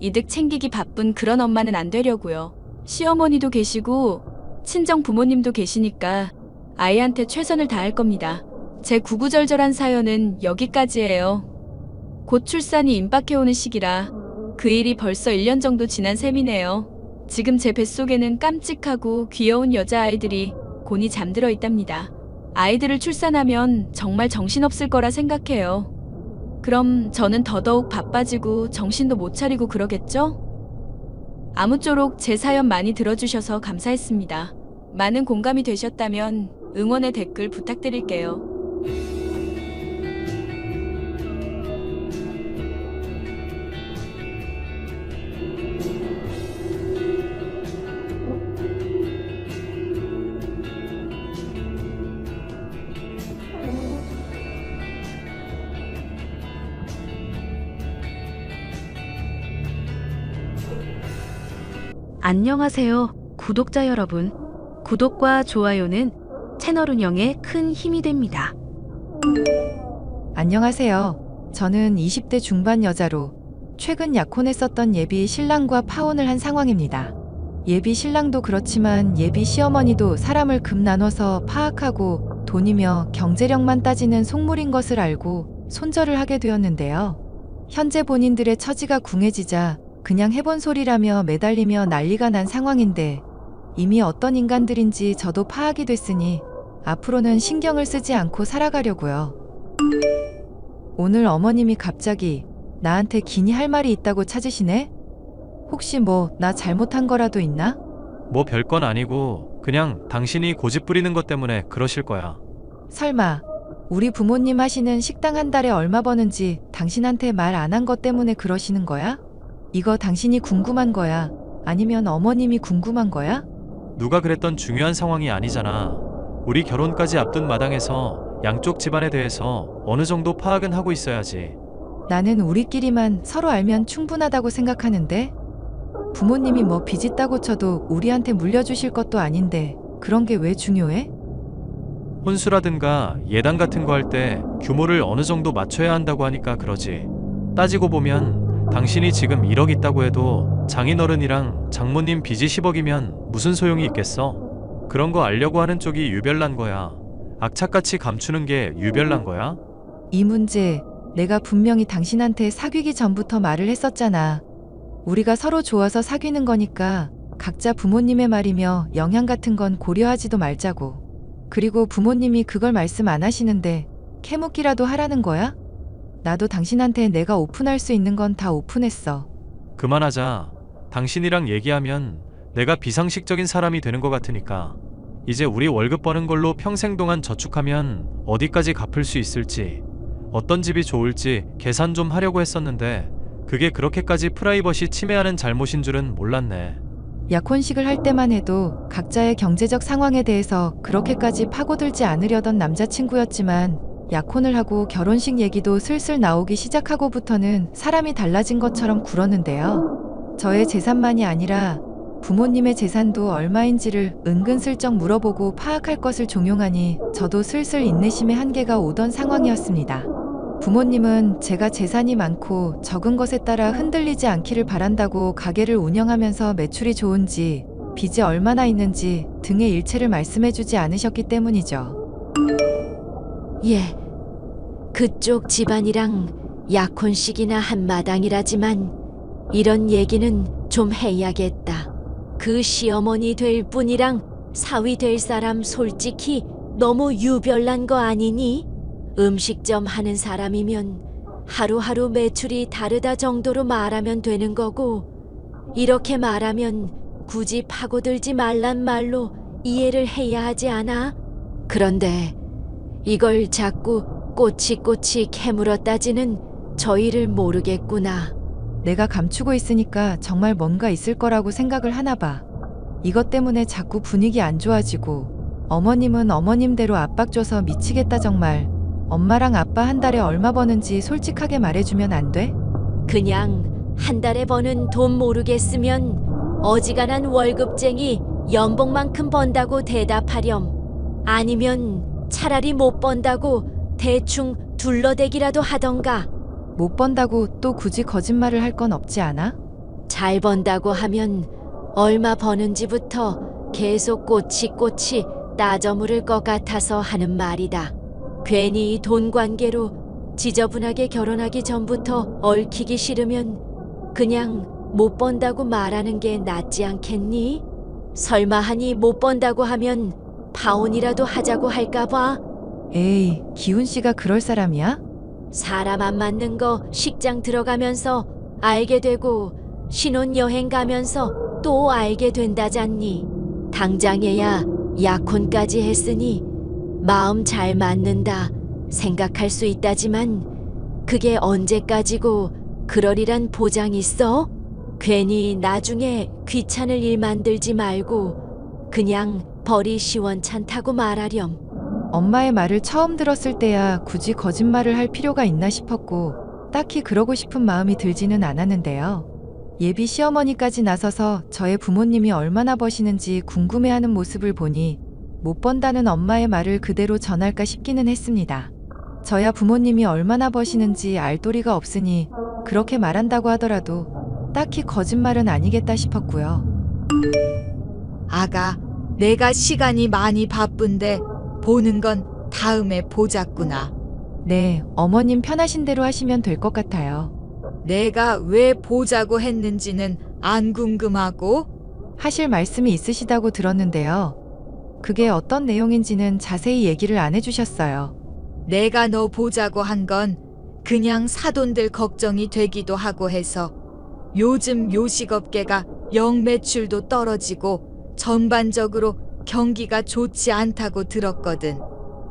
이득 챙기기 바쁜 그런 엄마는 안 되려고요. 시어머니도 계시고 친정 부모님도 계시니까 아이한테 최선을 다할 겁니다. 제 구구절절한 사연은 여기까지예요. 곧 출산이 임박해오는 시기라 그 일이 벌써 1년 정도 지난 셈이네요. 지금 제 뱃속에는 깜찍하고 귀여운 여자아이들이 곤히 잠들어 있답니다. 아이들을 출산하면 정말 정신없을 거라 생각해요. 그럼 저는 더더욱 바빠지고 정신도 못 차리고 그러겠죠? 아무쪼록 제 사연 많이 들어주셔서 감사했습니다. 많은 공감이 되셨다면 응원의 댓글 부탁드릴게요. 안녕하세요, 구독자 여러분. 구독과 좋아요는 채널 운영에 큰 힘이 됩니다. 안녕하세요. 저는 20대 중반 여자로 최근 약혼했었던 예비 신랑과 파혼을 한 상황입니다. 예비 신랑도 그렇지만 예비 시어머니도 사람을 급 나눠서 파악하고 돈이며 경제력만 따지는 속물인 것을 알고 손절을 하게 되었는데요. 현재 본인들의 처지가 궁해지자 그냥 해본 소리라며 매달리며 난리가 난 상황인데 이미 어떤 인간들인지 저도 파악이 됐으니 앞으로는 신경을 쓰지 않고 살아가려고요. 오늘 어머님이 갑자기 나한테 기니 할 말이 있다고 찾으시네? 혹시 나 잘못한 거라도 있나? 뭐 별건 아니고 그냥 당신이 고집 부리는 것 때문에 그러실 거야. 설마 우리 부모님 하시는 식당 한 달에 얼마 버는지 당신한테 말 안 한 것 때문에 그러시는 거야? 이거 당신이 궁금한 거야? 아니면 어머님이 궁금한 거야? 누가 그랬던 중요한 상황이 아니잖아. 우리 결혼까지 앞둔 마당에서 양쪽 집안에 대해서 어느 정도 파악은 하고 있어야지. 나는 우리끼리만 서로 알면 충분하다고 생각하는데 부모님이 빚 있다고 쳐도 우리한테 물려주실 것도 아닌데 그런 게 왜 중요해? 혼수라든가 예단 같은 거 할 때 규모를 어느 정도 맞춰야 한다고 하니까 그러지. 따지고 보면 당신이 지금 1억 있다고 해도 장인어른이랑 장모님 빚이 10억이면 무슨 소용이 있겠어? 그런 거 알려고 하는 쪽이 유별난 거야. 악착같이 감추는 게 유별난 거야? 이 문제 내가 분명히 당신한테 사귀기 전부터 말을 했었잖아. 우리가 서로 좋아서 사귀는 거니까 각자 부모님의 말이며 영향 같은 건 고려하지도 말자고. 그리고 부모님이 그걸 말씀 안 하시는데 캐묻기라도 하라는 거야? 나도 당신한테 내가 오픈할 수 있는 건 다 오픈했어. 그만하자. 당신이랑 얘기하면 내가 비상식적인 사람이 되는 것 같으니까. 이제 우리 월급 버는 걸로 평생 동안 저축하면 어디까지 갚을 수 있을지, 어떤 집이 좋을지 계산 좀 하려고 했었는데 그게 그렇게까지 프라이버시 침해하는 잘못인 줄은 몰랐네. 약혼식을 할 때만 해도 각자의 경제적 상황에 대해서 그렇게까지 파고들지 않으려던 남자친구였지만 약혼을 하고 결혼식 얘기도 슬슬 나오기 시작하고부터는 사람이 달라진 것처럼 굴었는데요. 저의 재산만이 아니라 부모님의 재산도 얼마인지를 은근슬쩍 물어보고 파악할 것을 종용하니 저도 슬슬 인내심의 한계가 오던 상황이었습니다. 부모님은 제가 재산이 많고 적은 것에 따라 흔들리지 않기를 바란다고 가게를 운영하면서 매출이 좋은지 빚이 얼마나 있는지 등의 일체를 말씀해주지 않으셨기 때문이죠. 예, 그쪽 집안이랑 약혼식이나 한 마당이라지만 이런 얘기는 좀 해야겠다. 그 시어머니 될 분이랑 사위 될 사람 솔직히 너무 유별난 거 아니니? 음식점 하는 사람이면 하루하루 매출이 다르다 정도로 말하면 되는 거고 이렇게 말하면 굳이 파고들지 말란 말로 이해를 해야 하지 않아? 그런데 이걸 자꾸 꼬치꼬치 캐물어 따지는 저희를 모르겠구나. 내가 감추고 있으니까 정말 뭔가 있을 거라고 생각을 하나 봐. 이것 때문에 자꾸 분위기 안 좋아지고 어머님은 어머님대로 압박 줘서 미치겠다 정말. 엄마랑 아빠 한 달에 얼마 버는지 솔직하게 말해주면 안 돼? 그냥 한 달에 버는 돈 모르겠으면 어지간한 월급쟁이 연봉만큼 번다고 대답하렴. 아니면 차라리 못 번다고 대충 둘러대기라도 하던가. 못 번다고 또 굳이 거짓말을 할 건 없지 않아? 잘 번다고 하면 얼마 버는지부터 계속 꼬치꼬치 따져 물을 것 같아서 하는 말이다. 괜히 돈 관계로 지저분하게 결혼하기 전부터 얽히기 싫으면 그냥 못 번다고 말하는 게 낫지 않겠니? 설마 하니 못 번다고 하면 파혼이라도 하자고 할까 봐? 에이, 기훈 씨가 그럴 사람이야? 사람 안 맞는 거 식장 들어가면서 알게 되고 신혼여행 가면서 또 알게 된다잖니. 당장에야 약혼까지 했으니 마음 잘 맞는다 생각할 수 있다지만 그게 언제까지고 그러리란 보장 있어? 괜히 나중에 귀찮을 일 만들지 말고 그냥 벌이 시원찮다고 말하렴. 엄마의 말을 처음 들었을 때야 굳이 거짓말을 할 필요가 있나 싶었고 딱히 그러고 싶은 마음이 들지는 않았는데요. 예비 시어머니까지 나서서 저의 부모님이 얼마나 버시는지 궁금해하는 모습을 보니 못 번다는 엄마의 말을 그대로 전할까 싶기는 했습니다. 저야 부모님이 얼마나 버시는지 알 도리가 없으니 그렇게 말한다고 하더라도 딱히 거짓말은 아니겠다 싶었고요. 아가, 내가 시간이 많이 바쁜데 보는 건 다음에 보자꾸나. 네, 어머님 편하신 대로 하시면 될 것 같아요. 내가 왜 보자고 했는지는 안 궁금하고? 하실 말씀이 있으시다고 들었는데요. 그게 어떤 내용인지는 자세히 얘기를 안 해주셨어요. 내가 너 보자고 한 건 그냥 사돈들 걱정이 되기도 하고 해서 요즘 요식업계가 영 매출도 떨어지고 전반적으로 경기가 좋지 않다고 들었거든.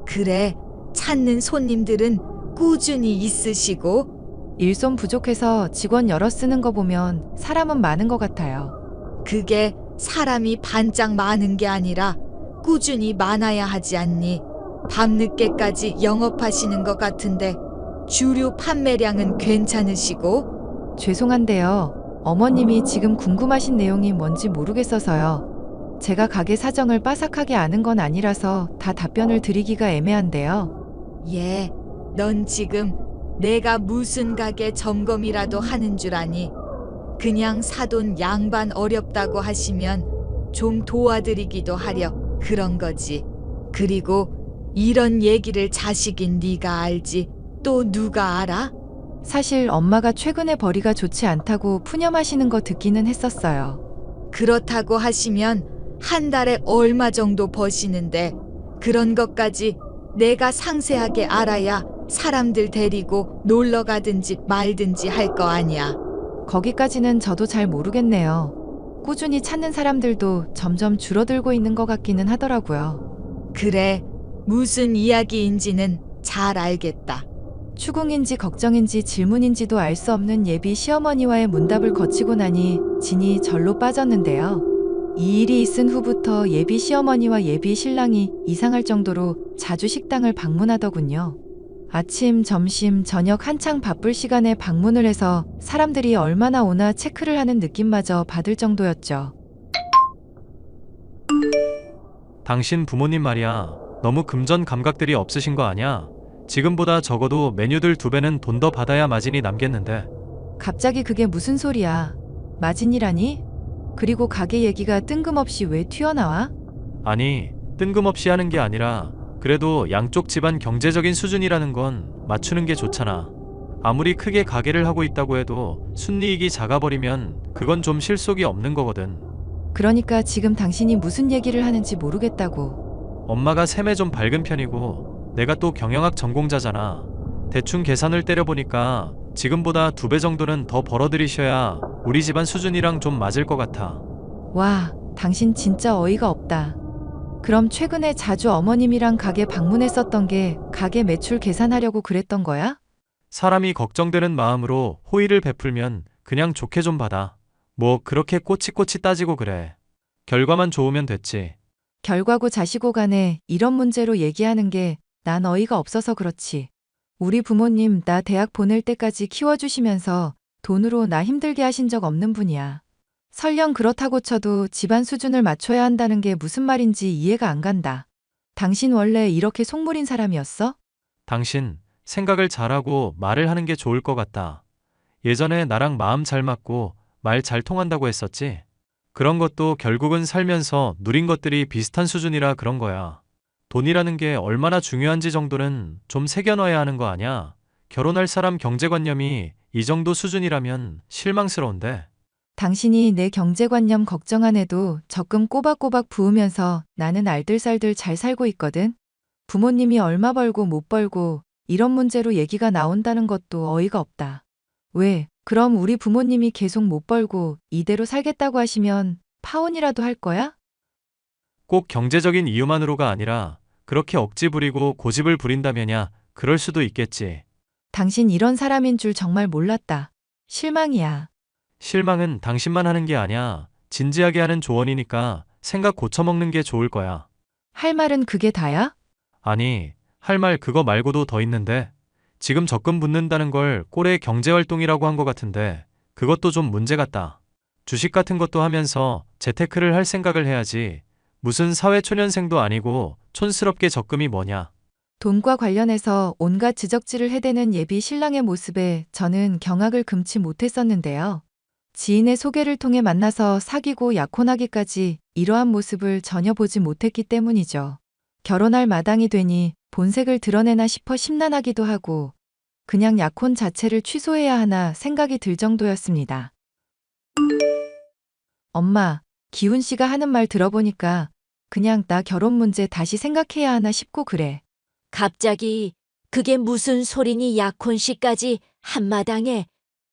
그래, 찾는 손님들은 꾸준히 있으시고 일손 부족해서 직원 여러 쓰는 거 보면 사람은 많은 것 같아요. 그게 사람이 반짝 많은 게 아니라 꾸준히 많아야 하지 않니? 밤늦게까지 영업하시는 것 같은데 주류 판매량은 괜찮으시고? 죄송한데요. 어머님이 지금 궁금하신 내용이 뭔지 모르겠어서요. 제가 가게 사정을 빠삭하게 아는 건 아니라서 다 답변을 드리기가 애매한데요. 예, 넌 지금 내가 무슨 가게 점검이라도 하는 줄 아니? 그냥 사돈 양반 어렵다고 하시면 좀 도와드리기도 하려 그런 거지. 그리고 이런 얘기를 자식인 네가 알지 또 누가 알아? 사실 엄마가 최근에 벌이가 좋지 않다고 푸념하시는 거 듣기는 했었어요. 그렇다고 하시면 한 달에 얼마 정도 버시는데 그런 것까지 내가 상세하게 알아야 사람들 데리고 놀러 가든지 말든지 할 거 아니야. 거기까지는 저도 잘 모르겠네요. 꾸준히 찾는 사람들도 점점 줄어들고 있는 것 같기는 하더라고요. 그래, 무슨 이야기인지는 잘 알겠다. 추궁인지 걱정인지 질문인지도 알 수 없는 예비 시어머니와의 문답을 거치고 나니 진이 절로 빠졌는데요. 이 일이 있은 후부터 예비 시어머니와 예비 신랑이 이상할 정도로 자주 식당을 방문하더군요. 아침, 점심, 저녁 한창 바쁠 시간에 방문을 해서 사람들이 얼마나 오나 체크를 하는 느낌마저 받을 정도였죠. 당신 부모님 말이야. 너무 금전 감각들이 없으신 거 아냐? 지금보다 적어도 메뉴들 2배는 돈 더 받아야 마진이 남겠는데. 갑자기 그게 무슨 소리야? 마진이라니? 그리고 가게 얘기가 뜬금없이 왜 튀어나와? 아니, 뜬금없이 하는 게 아니라 그래도 양쪽 집안 경제적인 수준이라는 건 맞추는 게 좋잖아. 아무리 크게 가게를 하고 있다고 해도 순이익이 작아버리면 그건 좀 실속이 없는 거거든. 그러니까 지금 당신이 무슨 얘기를 하는지 모르겠다고. 엄마가 셈에 좀 밝은 편이고 내가 또 경영학 전공자잖아. 대충 계산을 때려보니까 지금보다 2배 정도는 더 벌어들이셔야 우리 집안 수준이랑 좀 맞을 것 같아. 와, 당신 진짜 어이가 없다. 그럼 최근에 자주 어머님이랑 가게 방문했었던 게 가게 매출 계산하려고 그랬던 거야? 사람이 걱정되는 마음으로 호의를 베풀면 그냥 좋게 좀 받아. 뭐 그렇게 꼬치꼬치 따지고 그래. 결과만 좋으면 됐지. 결과고 자시고 간에 이런 문제로 얘기하는 게 난 어이가 없어서 그렇지. 우리 부모님 나 대학 보낼 때까지 키워주시면서 돈으로 나 힘들게 하신 적 없는 분이야. 설령 그렇다고 쳐도 집안 수준을 맞춰야 한다는 게 무슨 말인지 이해가 안 간다. 당신 원래 이렇게 속물인 사람이었어? 당신 생각을 잘하고 말을 하는 게 좋을 것 같다. 예전에 나랑 마음 잘 맞고 말 잘 통한다고 했었지? 그런 것도 결국은 살면서 누린 것들이 비슷한 수준이라 그런 거야. 돈이라는 게 얼마나 중요한지 정도는 좀 새겨놔야 하는 거 아냐? 결혼할 사람 경제관념이 이 정도 수준이라면 실망스러운데. 당신이 내 경제관념 걱정 안 해도 적금 꼬박꼬박 부으면서 나는 알들살들 잘 살고 있거든. 부모님이 얼마 벌고 못 벌고 이런 문제로 얘기가 나온다는 것도 어이가 없다. 왜? 그럼 우리 부모님이 계속 못 벌고 이대로 살겠다고 하시면 파혼이라도 할 거야? 꼭 경제적인 이유만으로가 아니라 그렇게 억지 부리고 고집을 부린다면야 그럴 수도 있겠지. 당신 이런 사람인 줄 정말 몰랐다. 실망이야. 실망은 당신만 하는 게 아니야. 진지하게 하는 조언이니까 생각 고쳐먹는 게 좋을 거야. 할 말은 그게 다야? 아니, 할 말 그거 말고도 더 있는데 지금 적금 붓는다는 걸 꼴의 경제활동이라고 한 것 같은데 그것도 좀 문제 같다. 주식 같은 것도 하면서 재테크를 할 생각을 해야지. 무슨 사회초년생도 아니고 촌스럽게 적금이 뭐냐. 돈과 관련해서 온갖 지적질을 해대는 예비 신랑의 모습에 저는 경악을 금치 못했었는데요. 지인의 소개를 통해 만나서 사귀고 약혼하기까지 이러한 모습을 전혀 보지 못했기 때문이죠. 결혼할 마당이 되니 본색을 드러내나 싶어 심란하기도 하고 그냥 약혼 자체를 취소해야 하나 생각이 들 정도였습니다. 엄마, 기훈 씨가 하는 말 들어보니까 그냥 나 결혼 문제 다시 생각해야 하나 싶고 그래. 갑자기 그게 무슨 소리니 약혼식까지 한마당에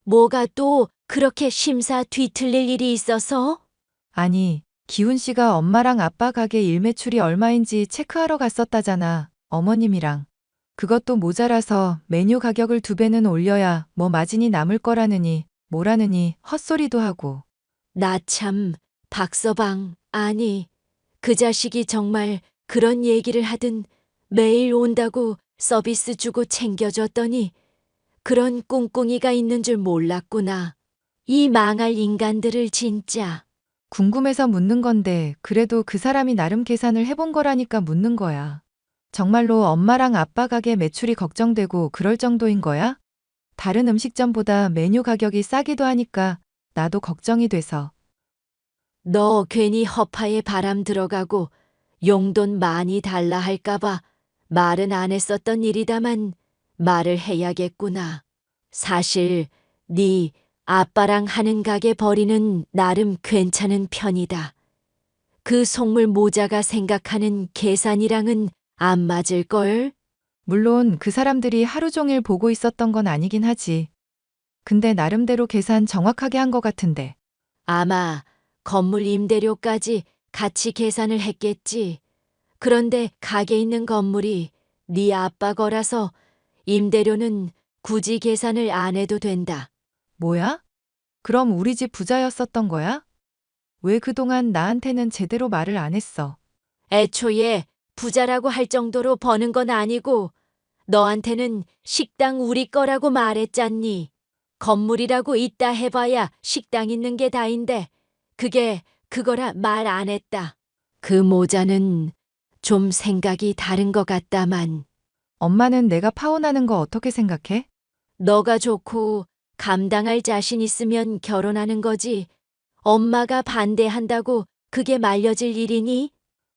뭐가 또 그렇게 심사 뒤틀릴 일이 있어서? 아니, 기훈 씨가 엄마랑 아빠 가게 일 매출이 얼마인지 체크하러 갔었다잖아, 어머님이랑. 그것도 모자라서 메뉴 가격을 2배는 올려야 뭐 마진이 남을 거라느니 뭐라느니 헛소리도 하고. 나 참, 박서방, 아니, 그 자식이 정말 그런 얘기를 하든 매일 온다고 서비스 주고 챙겨줬더니 그런 꿍꿍이가 있는 줄 몰랐구나. 이 망할 인간들을 진짜. 궁금해서 묻는 건데 그래도 그 사람이 나름 계산을 해본 거라니까 묻는 거야. 정말로 엄마랑 아빠 가게 매출이 걱정되고 그럴 정도인 거야? 다른 음식점보다 메뉴 가격이 싸기도 하니까 나도 걱정이 돼서. 너 괜히 허파에 바람 들어가고 용돈 많이 달라 할까봐 말은 안 했었던 일이다만 말을 해야겠구나. 사실 네 아빠랑 하는 가게 벌이는 나름 괜찮은 편이다. 그 속물 모자가 생각하는 계산이랑은 안 맞을걸? 물론 그 사람들이 하루 종일 보고 있었던 건 아니긴 하지. 근데 나름대로 계산 정확하게 한 것 같은데. 아마 건물 임대료까지 같이 계산을 했겠지. 그런데 가게 있는 건물이 네 아빠 거라서 임대료는 굳이 계산을 안 해도 된다. 뭐야? 그럼 우리 집 부자였었던 거야? 왜 그동안 나한테는 제대로 말을 안 했어? 애초에 부자라고 할 정도로 버는 건 아니고 너한테는 식당 우리 거라고 말했잖니. 건물이라고 있다 해봐야 식당 있는 게 다인데 그게 그거라 말 안 했다. 그 모자는 좀 생각이 다른 것 같다만. 엄마는 내가 파혼하는 거 어떻게 생각해? 너가 좋고 감당할 자신 있으면 결혼하는 거지. 엄마가 반대한다고 그게 말려질 일이니?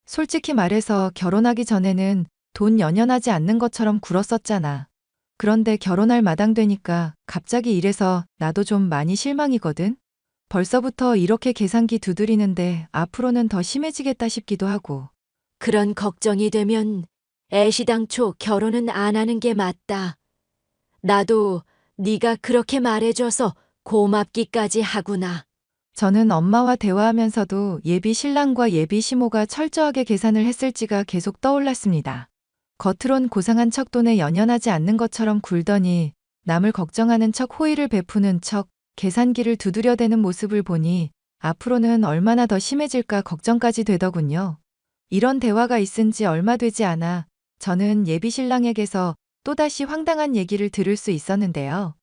솔직히 말해서 결혼하기 전에는 돈 연연하지 않는 것처럼 굴었었잖아. 그런데 결혼할 마당 되니까 갑자기 이래서 나도 좀 많이 실망이거든. 벌써부터 이렇게 계산기 두드리는데 앞으로는 더 심해지겠다 싶기도 하고. 그런 걱정이 되면 애시당초 결혼은 안 하는 게 맞다. 나도 네가 그렇게 말해줘서 고맙기까지 하구나. 저는 엄마와 대화하면서도 예비 신랑과 예비 시모가 철저하게 계산을 했을지가 계속 떠올랐습니다. 겉으론 고상한 척 돈에 연연하지 않는 것처럼 굴더니 남을 걱정하는 척 호의를 베푸는 척 계산기를 두드려대는 모습을 보니 앞으로는 얼마나 더 심해질까 걱정까지 되더군요. 이런 대화가 있은 지 얼마 되지 않아 저는 예비 신랑에게서 또다시 황당한 얘기를 들을 수 있었는데요.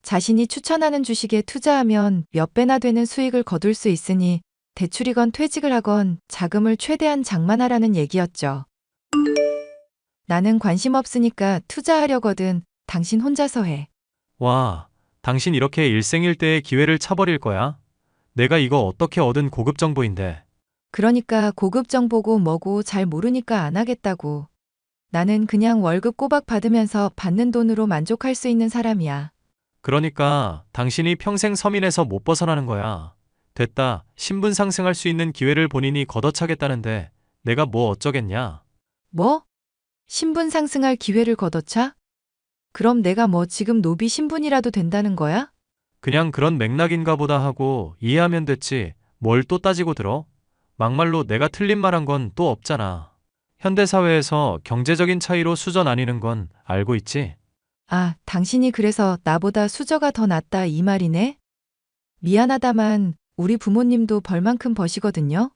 자신이 추천하는 주식에 투자하면 몇 배나 되는 수익을 거둘 수 있으니 대출이건 퇴직을 하건 자금을 최대한 장만하라는 얘기였죠. 나는 관심 없으니까 투자하려거든. 당신 혼자서 해. 와, 당신 이렇게 일생일대의 기회를 차버릴 거야? 내가 이거 어떻게 얻은 고급 정보인데. 그러니까 고급 정보고 뭐고 잘 모르니까 안 하겠다고. 나는 그냥 월급 꼬박 받으면서 받는 돈으로 만족할 수 있는 사람이야. 그러니까 당신이 평생 서민에서 못 벗어나는 거야. 됐다. 신분 상승할 수 있는 기회를 본인이 걷어차겠다는데 내가 뭐 어쩌겠냐. 뭐? 신분 상승할 기회를 걷어차? 그럼 내가 뭐 지금 노비 신분이라도 된다는 거야? 그냥 그런 맥락인가 보다 하고 이해하면 됐지. 뭘 또 따지고 들어? 막말로 내가 틀린 말 한 건 또 없잖아. 현대사회에서 경제적인 차이로 수저 나뉘는 건 알고 있지? 아, 당신이 그래서 나보다 수저가 더 낫다 이 말이네? 미안하다만 우리 부모님도 벌만큼 버시거든요?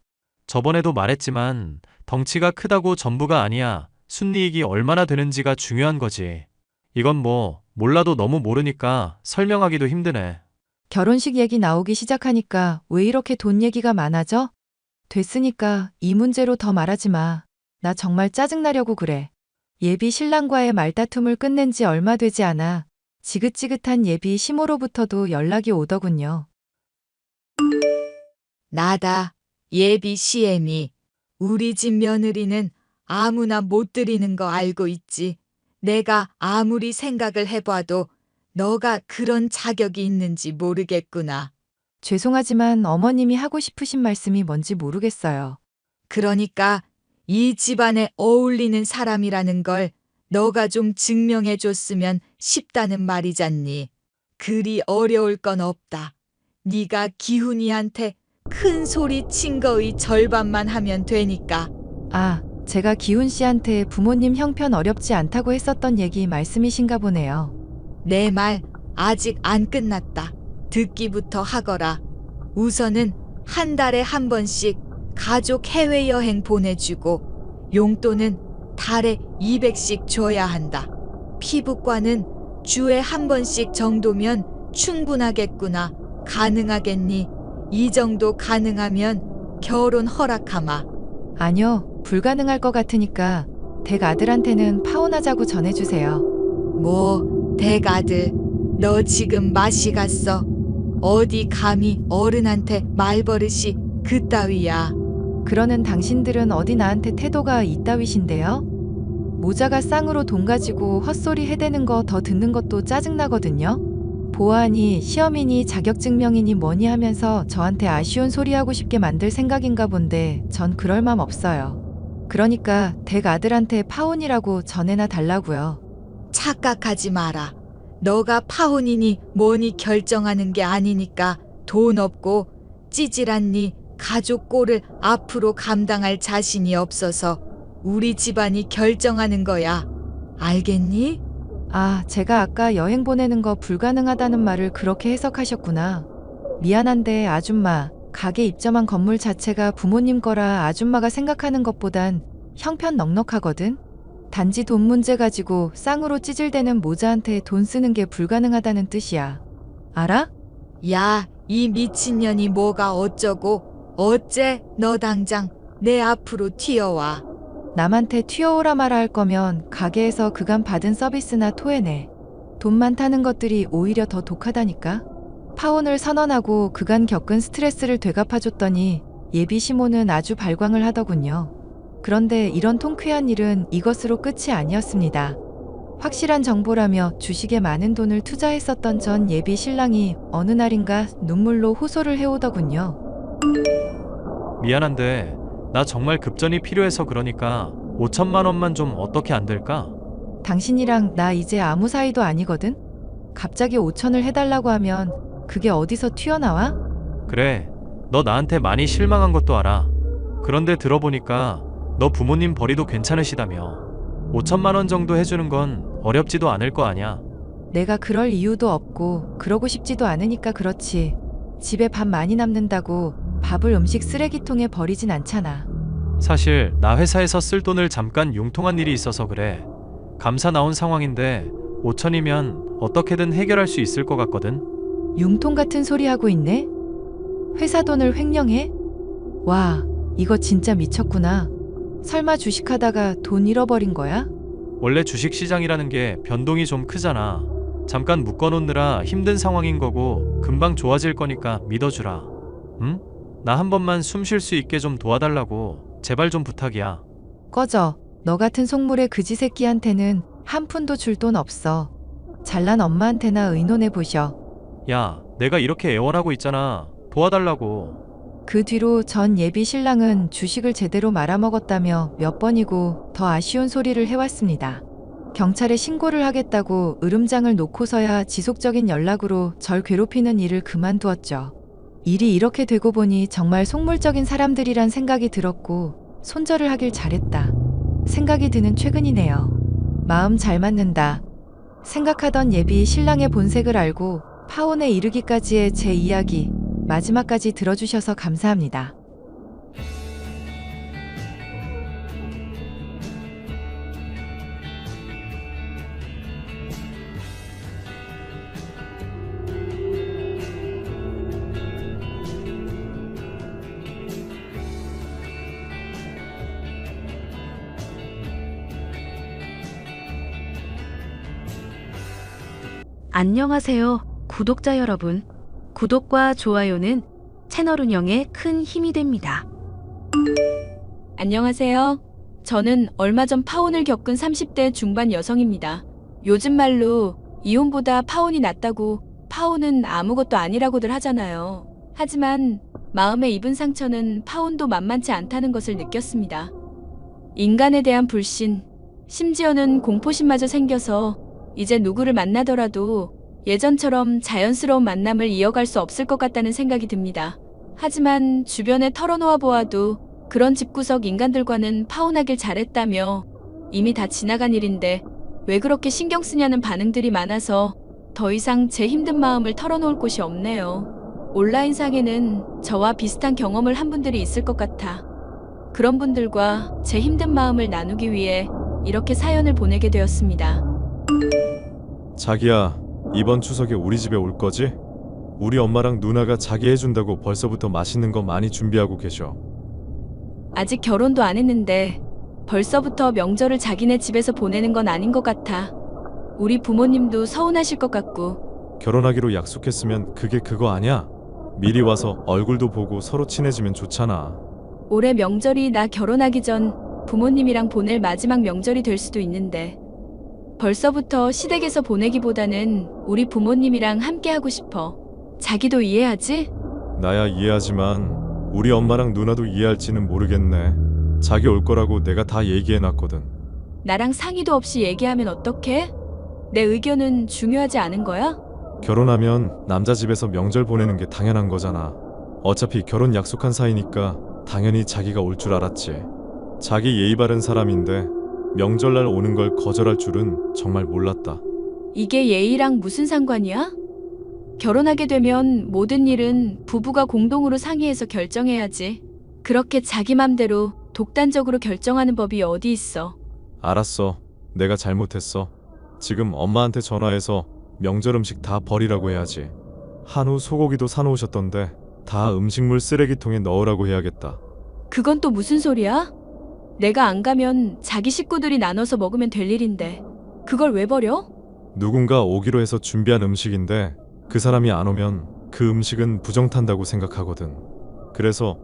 저번에도 말했지만 덩치가 크다고 전부가 아니야. 순이익이 얼마나 되는지가 중요한 거지. 이건 뭐 몰라도 너무 모르니까 설명하기도 힘드네. 결혼식 얘기 나오기 시작하니까 왜 이렇게 돈 얘기가 많아져? 됐으니까 이 문제로 더 말하지 마. 나 정말 짜증나려고 그래. 예비 신랑과의 말다툼을 끝낸 지 얼마 되지 않아 지긋지긋한 예비 시모로부터도 연락이 오더군요. 나다. 예비 시엠이. 우리 집 며느리는 아무나 못 드리는 거 알고 있지. 내가 아무리 생각을 해봐도 너가 그런 자격이 있는지 모르겠구나. 죄송하지만 어머님이 하고 싶으신 말씀이 뭔지 모르겠어요. 그러니까 이 집안에 어울리는 사람이라는 걸 너가 좀 증명해 줬으면 싶다는 말이잖니. 그리 어려울 건 없다. 네가 기훈이한테 큰 소리 친 거의 절반만 하면 되니까. 아, 제가 기훈 씨한테 부모님 형편 어렵지 않다고 했었던 얘기 말씀이신가 보네요. 내 말 아직 안 끝났다. 듣기부터 하거라. 우선은 한 달에 한 번씩 가족 해외여행 보내주고 용돈은 달에 200씩 줘야 한다. 피부과는 주에 한 번씩 정도면 충분하겠구나. 가능하겠니? 이 정도 가능하면 결혼 허락하마. 아니요, 불가능할 것 같으니까 댁 아들한테는 파혼하자고 전해주세요. 뭐, 댁 아들, 너 지금 맛이 갔어. 어디 감히 어른한테 말버릇이 그따위야. 그러는 당신들은 어디 나한테 태도가 이따위신데요? 모자가 쌍으로 돈 가지고 헛소리 해대는 거 더 듣는 것도 짜증나거든요. 보아하니 시험이니 자격증명이니 뭐니 하면서 저한테 아쉬운 소리 하고 싶게 만들 생각인가 본데 전 그럴 맘 없어요. 그러니까 댁 아들한테 파혼이라고 전해나 달라고요. 착각하지 마라. 너가 파혼이니 뭐니 결정하는 게 아니니까 돈 없고 찌질한 네 가족 꼴을 앞으로 감당할 자신이 없어서 우리 집안이 결정하는 거야. 알겠니? 아, 제가 아까 여행 보내는 거 불가능하다는 말을 그렇게 해석하셨구나. 미안한데 아줌마, 가게 입점한 건물 자체가 부모님 거라 아줌마가 생각하는 것보단 형편 넉넉하거든? 단지 돈 문제 가지고 쌍으로 찌질대는 모자한테 돈 쓰는 게 불가능하다는 뜻이야. 알아? 야, 이 미친년이 뭐가 어쩌고 어째? 너 당장 내 앞으로 튀어와. 남한테 튀어오라 말아 할 거면 가게에서 그간 받은 서비스나 토해내. 돈 많다는 것들이 오히려 더 독하다니까. 파혼을 선언하고 그간 겪은 스트레스를 되갚아줬더니 예비 시모는 아주 발광을 하더군요. 그런데 이런 통쾌한 일은 이것으로 끝이 아니었습니다. 확실한 정보라며 주식에 많은 돈을 투자했었던 전 예비 신랑이 어느 날인가 눈물로 호소를 해오더군요. 미안한데 나 정말 급전이 필요해서 그러니까 5천만 원만 좀 어떻게 안 될까? 당신이랑 나 이제 아무 사이도 아니거든? 갑자기 5천을 해달라고 하면 그게 어디서 튀어나와? 그래, 너 나한테 많이 실망한 것도 알아. 그런데 들어보니까 너 부모님 벌이도 괜찮으시다며. 5천만 원 정도 해주는 건 어렵지도 않을 거 아냐. 내가 그럴 이유도 없고 그러고 싶지도 않으니까 그렇지. 집에 밥 많이 남는다고 밥을 음식 쓰레기통에 버리진 않잖아. 사실 나 회사에서 쓸 돈을 잠깐 융통한 일이 있어서 그래. 감사 나온 상황인데 5천이면 어떻게든 해결할 수 있을 것 같거든. 융통 같은 소리 하고 있네? 회사 돈을 횡령해? 와, 이거 진짜 미쳤구나. 설마 주식하다가 돈 잃어버린 거야? 원래 주식시장이라는 게 변동이 좀 크잖아. 잠깐 묶어놓느라 힘든 상황인 거고 금방 좋아질 거니까 믿어주라. 응? 나 한 번만 숨 쉴 수 있게 좀 도와달라고 제발 좀 부탁이야. 꺼져. 너 같은 속물의 그지 새끼한테는 한 푼도 줄 돈 없어. 잘난 엄마한테나 의논해 보셔. 야, 내가 이렇게 애원하고 있잖아. 도와달라고. 그 뒤로 전 예비 신랑은 주식을 제대로 말아먹었다며 몇 번이고 더 아쉬운 소리를 해왔습니다. 경찰에 신고를 하겠다고 으름장을 놓고서야 지속적인 연락으로 절 괴롭히는 일을 그만두었죠. 일이 이렇게 되고 보니 정말 속물적인 사람들이란 생각이 들었고 손절을 하길 잘했다. 생각이 드는 최근이네요. 마음 잘 맞는다. 생각하던 예비 신랑의 본색을 알고 파혼에 이르기까지의 제 이야기 마지막까지 들어주셔서 감사합니다. 안녕하세요, 구독자 여러분. 구독과 좋아요는 채널 운영에 큰 힘이 됩니다. 안녕하세요. 저는 얼마 전 파혼을 겪은 30대 중반 여성입니다. 요즘 말로 이혼보다 파혼이 낫다고, 파혼은 아무것도 아니라고들 하잖아요. 하지만 마음에 입은 상처는 파혼도 만만치 않다는 것을 느꼈습니다. 인간에 대한 불신, 심지어는 공포심마저 생겨서 이제 누구를 만나더라도 예전처럼 자연스러운 만남을 이어갈 수 없을 것 같다는 생각이 듭니다. 하지만 주변에 털어놓아 보아도 그런 집구석 인간들과는 파혼하길 잘했다며 이미 다 지나간 일인데 왜 그렇게 신경 쓰냐는 반응들이 많아서 더 이상 제 힘든 마음을 털어놓을 곳이 없네요. 온라인상에는 저와 비슷한 경험을 한 분들이 있을 것 같아 그런 분들과 제 힘든 마음을 나누기 위해 이렇게 사연을 보내게 되었습니다. 자기야, 이번 추석에 우리 집에 올 거지? 우리 엄마랑 누나가 자기 해준다고 벌써부터 맛있는 거 많이 준비하고 계셔. 아직 결혼도 안 했는데 벌써부터 명절을 자기네 집에서 보내는 건 아닌 것 같아. 우리 부모님도 서운하실 것 같고. 결혼하기로 약속했으면 그게 그거 아니야? 미리 와서 얼굴도 보고 서로 친해지면 좋잖아. 올해 명절이 나 결혼하기 전 부모님이랑 보낼 마지막 명절이 될 수도 있는데 벌써부터 시댁에서 보내기보다는 우리 부모님이랑 함께 하고 싶어. 자기도 이해하지? 나야 이해하지만 우리 엄마랑 누나도 이해할지는 모르겠네. 자기 올 거라고 내가 다 얘기해놨거든. 나랑 상의도 없이 얘기하면 어떡해? 내 의견은 중요하지 않은 거야? 결혼하면 남자 집에서 명절 보내는 게 당연한 거잖아. 어차피 결혼 약속한 사이니까 당연히 자기가 올 줄 알았지. 자기 예의 바른 사람인데 명절날 오는 걸 거절할 줄은 정말 몰랐다. 이게 예의랑 무슨 상관이야? 결혼하게 되면 모든 일은 부부가 공동으로 상의해서 결정해야지. 그렇게 자기 맘대로 독단적으로 결정하는 법이 어디 있어. 알았어. 내가 잘못했어. 지금 엄마한테 전화해서 명절 음식 다 버리라고 해야지. 한우 소고기도 사놓으셨던데 다 음식물 쓰레기통에 넣으라고 해야겠다. 그건 또 무슨 소리야? 내가 안 가면 자기 식구들이 나눠서 먹으면 될 일인데 그걸 왜 버려? 누군가 오기로 해서 준비한 음식인데 그 사람이 안 오면 그 음식은 부정탄다고 생각하거든. 그래서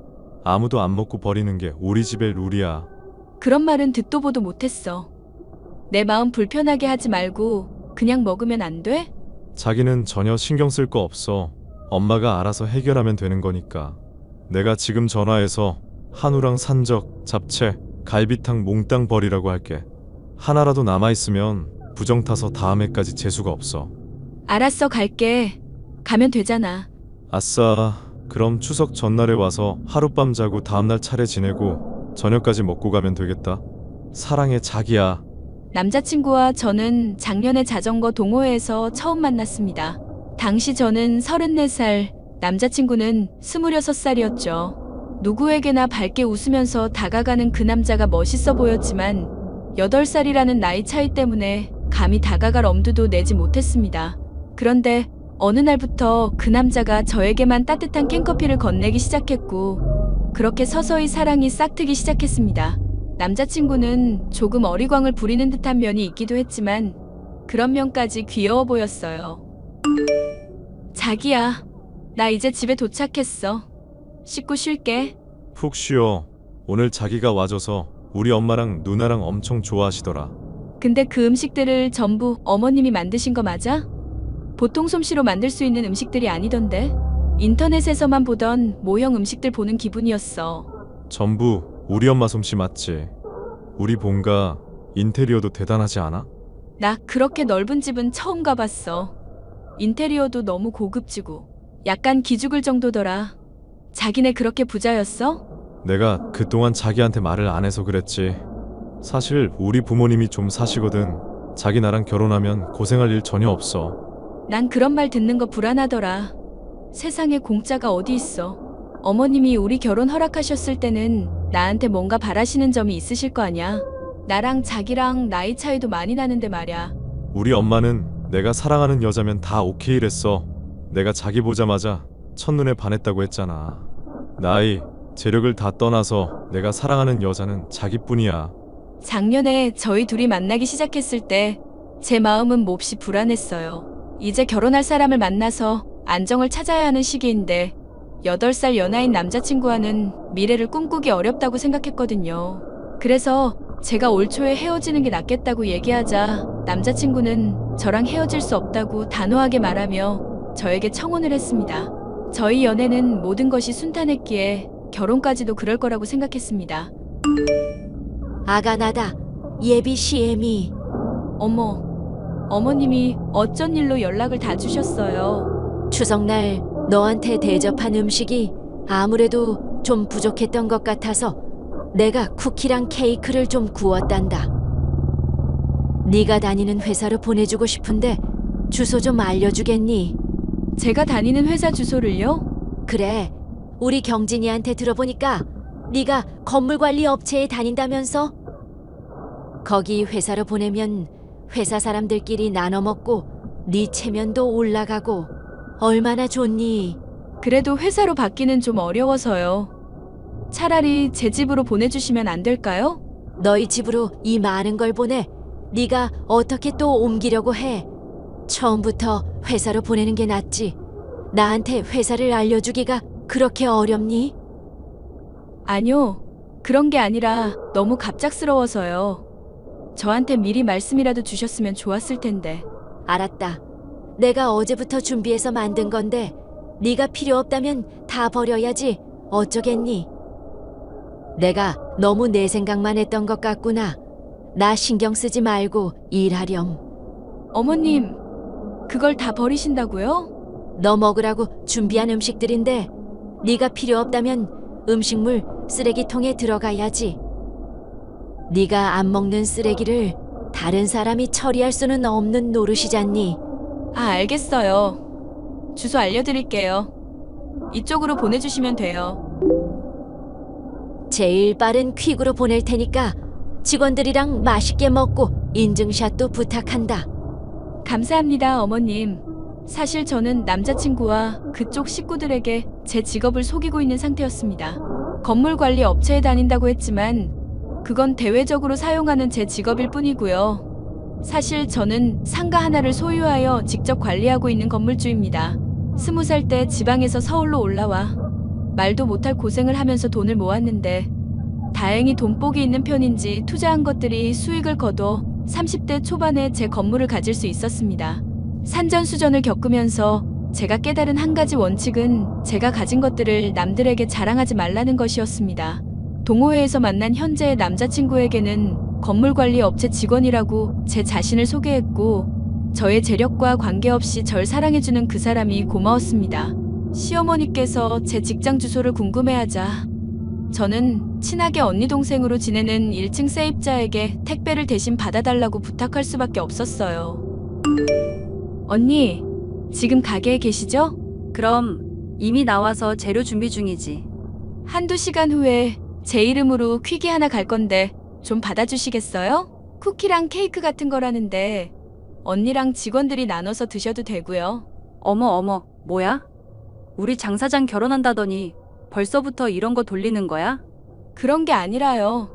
아무도 안 먹고 버리는 게 우리 집의 룰이야. 그런 말은 듣도 보도 못했어. 내 마음 불편하게 하지 말고 그냥 먹으면 안 돼? 자기는 전혀 신경 쓸 거 없어. 엄마가 알아서 해결하면 되는 거니까. 내가 지금 전화해서 한우랑 산적, 잡채, 갈비탕 몽땅 버리라고 할게. 하나라도 남아있으면 부정 타서 다음에까지 재수가 없어. 알았어, 갈게. 가면 되잖아. 아싸. 그럼 추석 전날에 와서 하룻밤 자고 다음날 차례 지내고 저녁까지 먹고 가면 되겠다. 사랑해, 자기야. 남자친구와 저는 작년에 자전거 동호회에서 처음 만났습니다. 당시 저는 34살, 남자친구는 26살이었죠. 누구에게나 밝게 웃으면서 다가가는 그 남자가 멋있어 보였지만 8살이라는 나이 차이 때문에 감히 다가갈 엄두도 내지 못했습니다. 그런데 어느 날부터 그 남자가 저에게만 따뜻한 캔커피를 건네기 시작했고 그렇게 서서히 사랑이 싹트기 시작했습니다. 남자친구는 조금 어리광을 부리는 듯한 면이 있기도 했지만 그런 면까지 귀여워 보였어요. 자기야, 나 이제 집에 도착했어. 씻고 쉴게. 푹 쉬어. 오늘 자기가 와줘서 우리 엄마랑 누나랑 엄청 좋아하시더라. 근데 그 음식들을 전부 어머님이 만드신 거 맞아? 보통 솜씨로 만들 수 있는 음식들이 아니던데. 인터넷에서만 보던 모형 음식들 보는 기분이었어. 전부 우리 엄마 솜씨 맞지? 우리 본가 인테리어도 대단하지 않아? 나 그렇게 넓은 집은 처음 가봤어. 인테리어도 너무 고급지고 약간 기죽을 정도더라. 자기네 그렇게 부자였어? 내가 그동안 자기한테 말을 안 해서 그랬지. 사실 우리 부모님이 좀 사시거든. 자기 나랑 결혼하면 고생할 일 전혀 없어. 난 그런 말 듣는 거 불안하더라. 세상에 공짜가 어디 있어. 어머님이 우리 결혼 허락하셨을 때는 나한테 뭔가 바라시는 점이 있으실 거 아냐. 나랑 자기랑 나이 차이도 많이 나는데 말야. 우리 엄마는 내가 사랑하는 여자면 다 오케이랬어. 내가 자기 보자마자 첫눈에 반했다고 했잖아. 나이, 재력을 다 떠나서 내가 사랑하는 여자는 자기뿐이야. 작년에 저희 둘이 만나기 시작했을 때 제 마음은 몹시 불안했어요. 이제 결혼할 사람을 만나서 안정을 찾아야 하는 시기인데 8살 연하인 남자친구와는 미래를 꿈꾸기 어렵다고 생각했거든요. 그래서 제가 올 초에 헤어지는 게 낫겠다고 얘기하자 남자친구는 저랑 헤어질 수 없다고 단호하게 말하며 저에게 청혼을 했습니다. 저희 연애는 모든 것이 순탄했기에 결혼까지도 그럴 거라고 생각했습니다. 아가나다. 예비 시엠이. 어머, 어머님이 어쩐 일로 연락을 다 주셨어요. 추석날 너한테 대접한 음식이 아무래도 좀 부족했던 것 같아서 내가 쿠키랑 케이크를 좀 구웠단다. 네가 다니는 회사로 보내주고 싶은데 주소 좀 알려주겠니? 제가 다니는 회사 주소를요? 그래. 우리 경진이한테 들어보니까 네가 건물관리 업체에 다닌다면서? 거기 회사로 보내면 회사 사람들끼리 나눠 먹고 네 체면도 올라가고 얼마나 좋니? 그래도 회사로 받기는 좀 어려워서요. 차라리 제 집으로 보내주시면 안 될까요? 너희 집으로 이 많은 걸 보내 네가 어떻게 또 옮기려고 해? 처음부터 회사로 보내는 게 낫지. 나한테 회사를 알려주기가 그렇게 어렵니? 아니요. 그런 게 아니라 너무 갑작스러워서요. 저한테 미리 말씀이라도 주셨으면 좋았을 텐데. 알았다. 내가 어제부터 준비해서 만든 건데 네가 필요 없다면 다 버려야지. 어쩌겠니? 내가 너무 내 생각만 했던 것 같구나. 나 신경 쓰지 말고 일하렴. 어머님, 그걸 다 버리신다고요? 너 먹으라고 준비한 음식들인데 네가 필요 없다면 음식물 쓰레기통에 들어가야지. 네가 안 먹는 쓰레기를 다른 사람이 처리할 수는 없는 노릇이잖니. 아, 알겠어요. 주소 알려드릴게요. 이쪽으로 보내주시면 돼요. 제일 빠른 퀵으로 보낼 테니까 직원들이랑 맛있게 먹고 인증샷도 부탁한다. 감사합니다, 어머님. 사실 저는 남자친구와 그쪽 식구들에게 제 직업을 속이고 있는 상태였습니다. 건물 관리 업체에 다닌다고 했지만 그건 대외적으로 사용하는 제 직업일 뿐이고요. 사실 저는 상가 하나를 소유하여 직접 관리하고 있는 건물주입니다. 20살 때 지방에서 서울로 올라와 말도 못할 고생을 하면서 돈을 모았는데 다행히 돈복이 있는 편인지 투자한 것들이 수익을 거둬 30대 초반에 제 건물을 가질 수 있었습니다. 산전수전을 겪으면서 제가 깨달은 한 가지 원칙은 제가 가진 것들을 남들에게 자랑하지 말라는 것이었습니다. 동호회에서 만난 현재의 남자친구에게는 건물관리 업체 직원이라고 제 자신을 소개했고 저의 재력과 관계없이 절 사랑해주는 그 사람이 고마웠습니다. 시어머니께서 제 직장 주소를 궁금해하자 저는 친하게 언니 동생으로 지내는 1층 세입자에게 택배를 대신 받아달라고 부탁할 수밖에 없었어요. 언니, 지금 가게에 계시죠? 그럼 이미 나와서 재료 준비 중이지. 한두 시간 후에 제 이름으로 퀵이 하나 갈 건데 좀 받아주시겠어요? 쿠키랑 케이크 같은 거라는데 언니랑 직원들이 나눠서 드셔도 되고요. 어머, 뭐야? 우리 장 사장 결혼한다더니 벌써부터 이런 거 돌리는 거야? 그런 게 아니라요.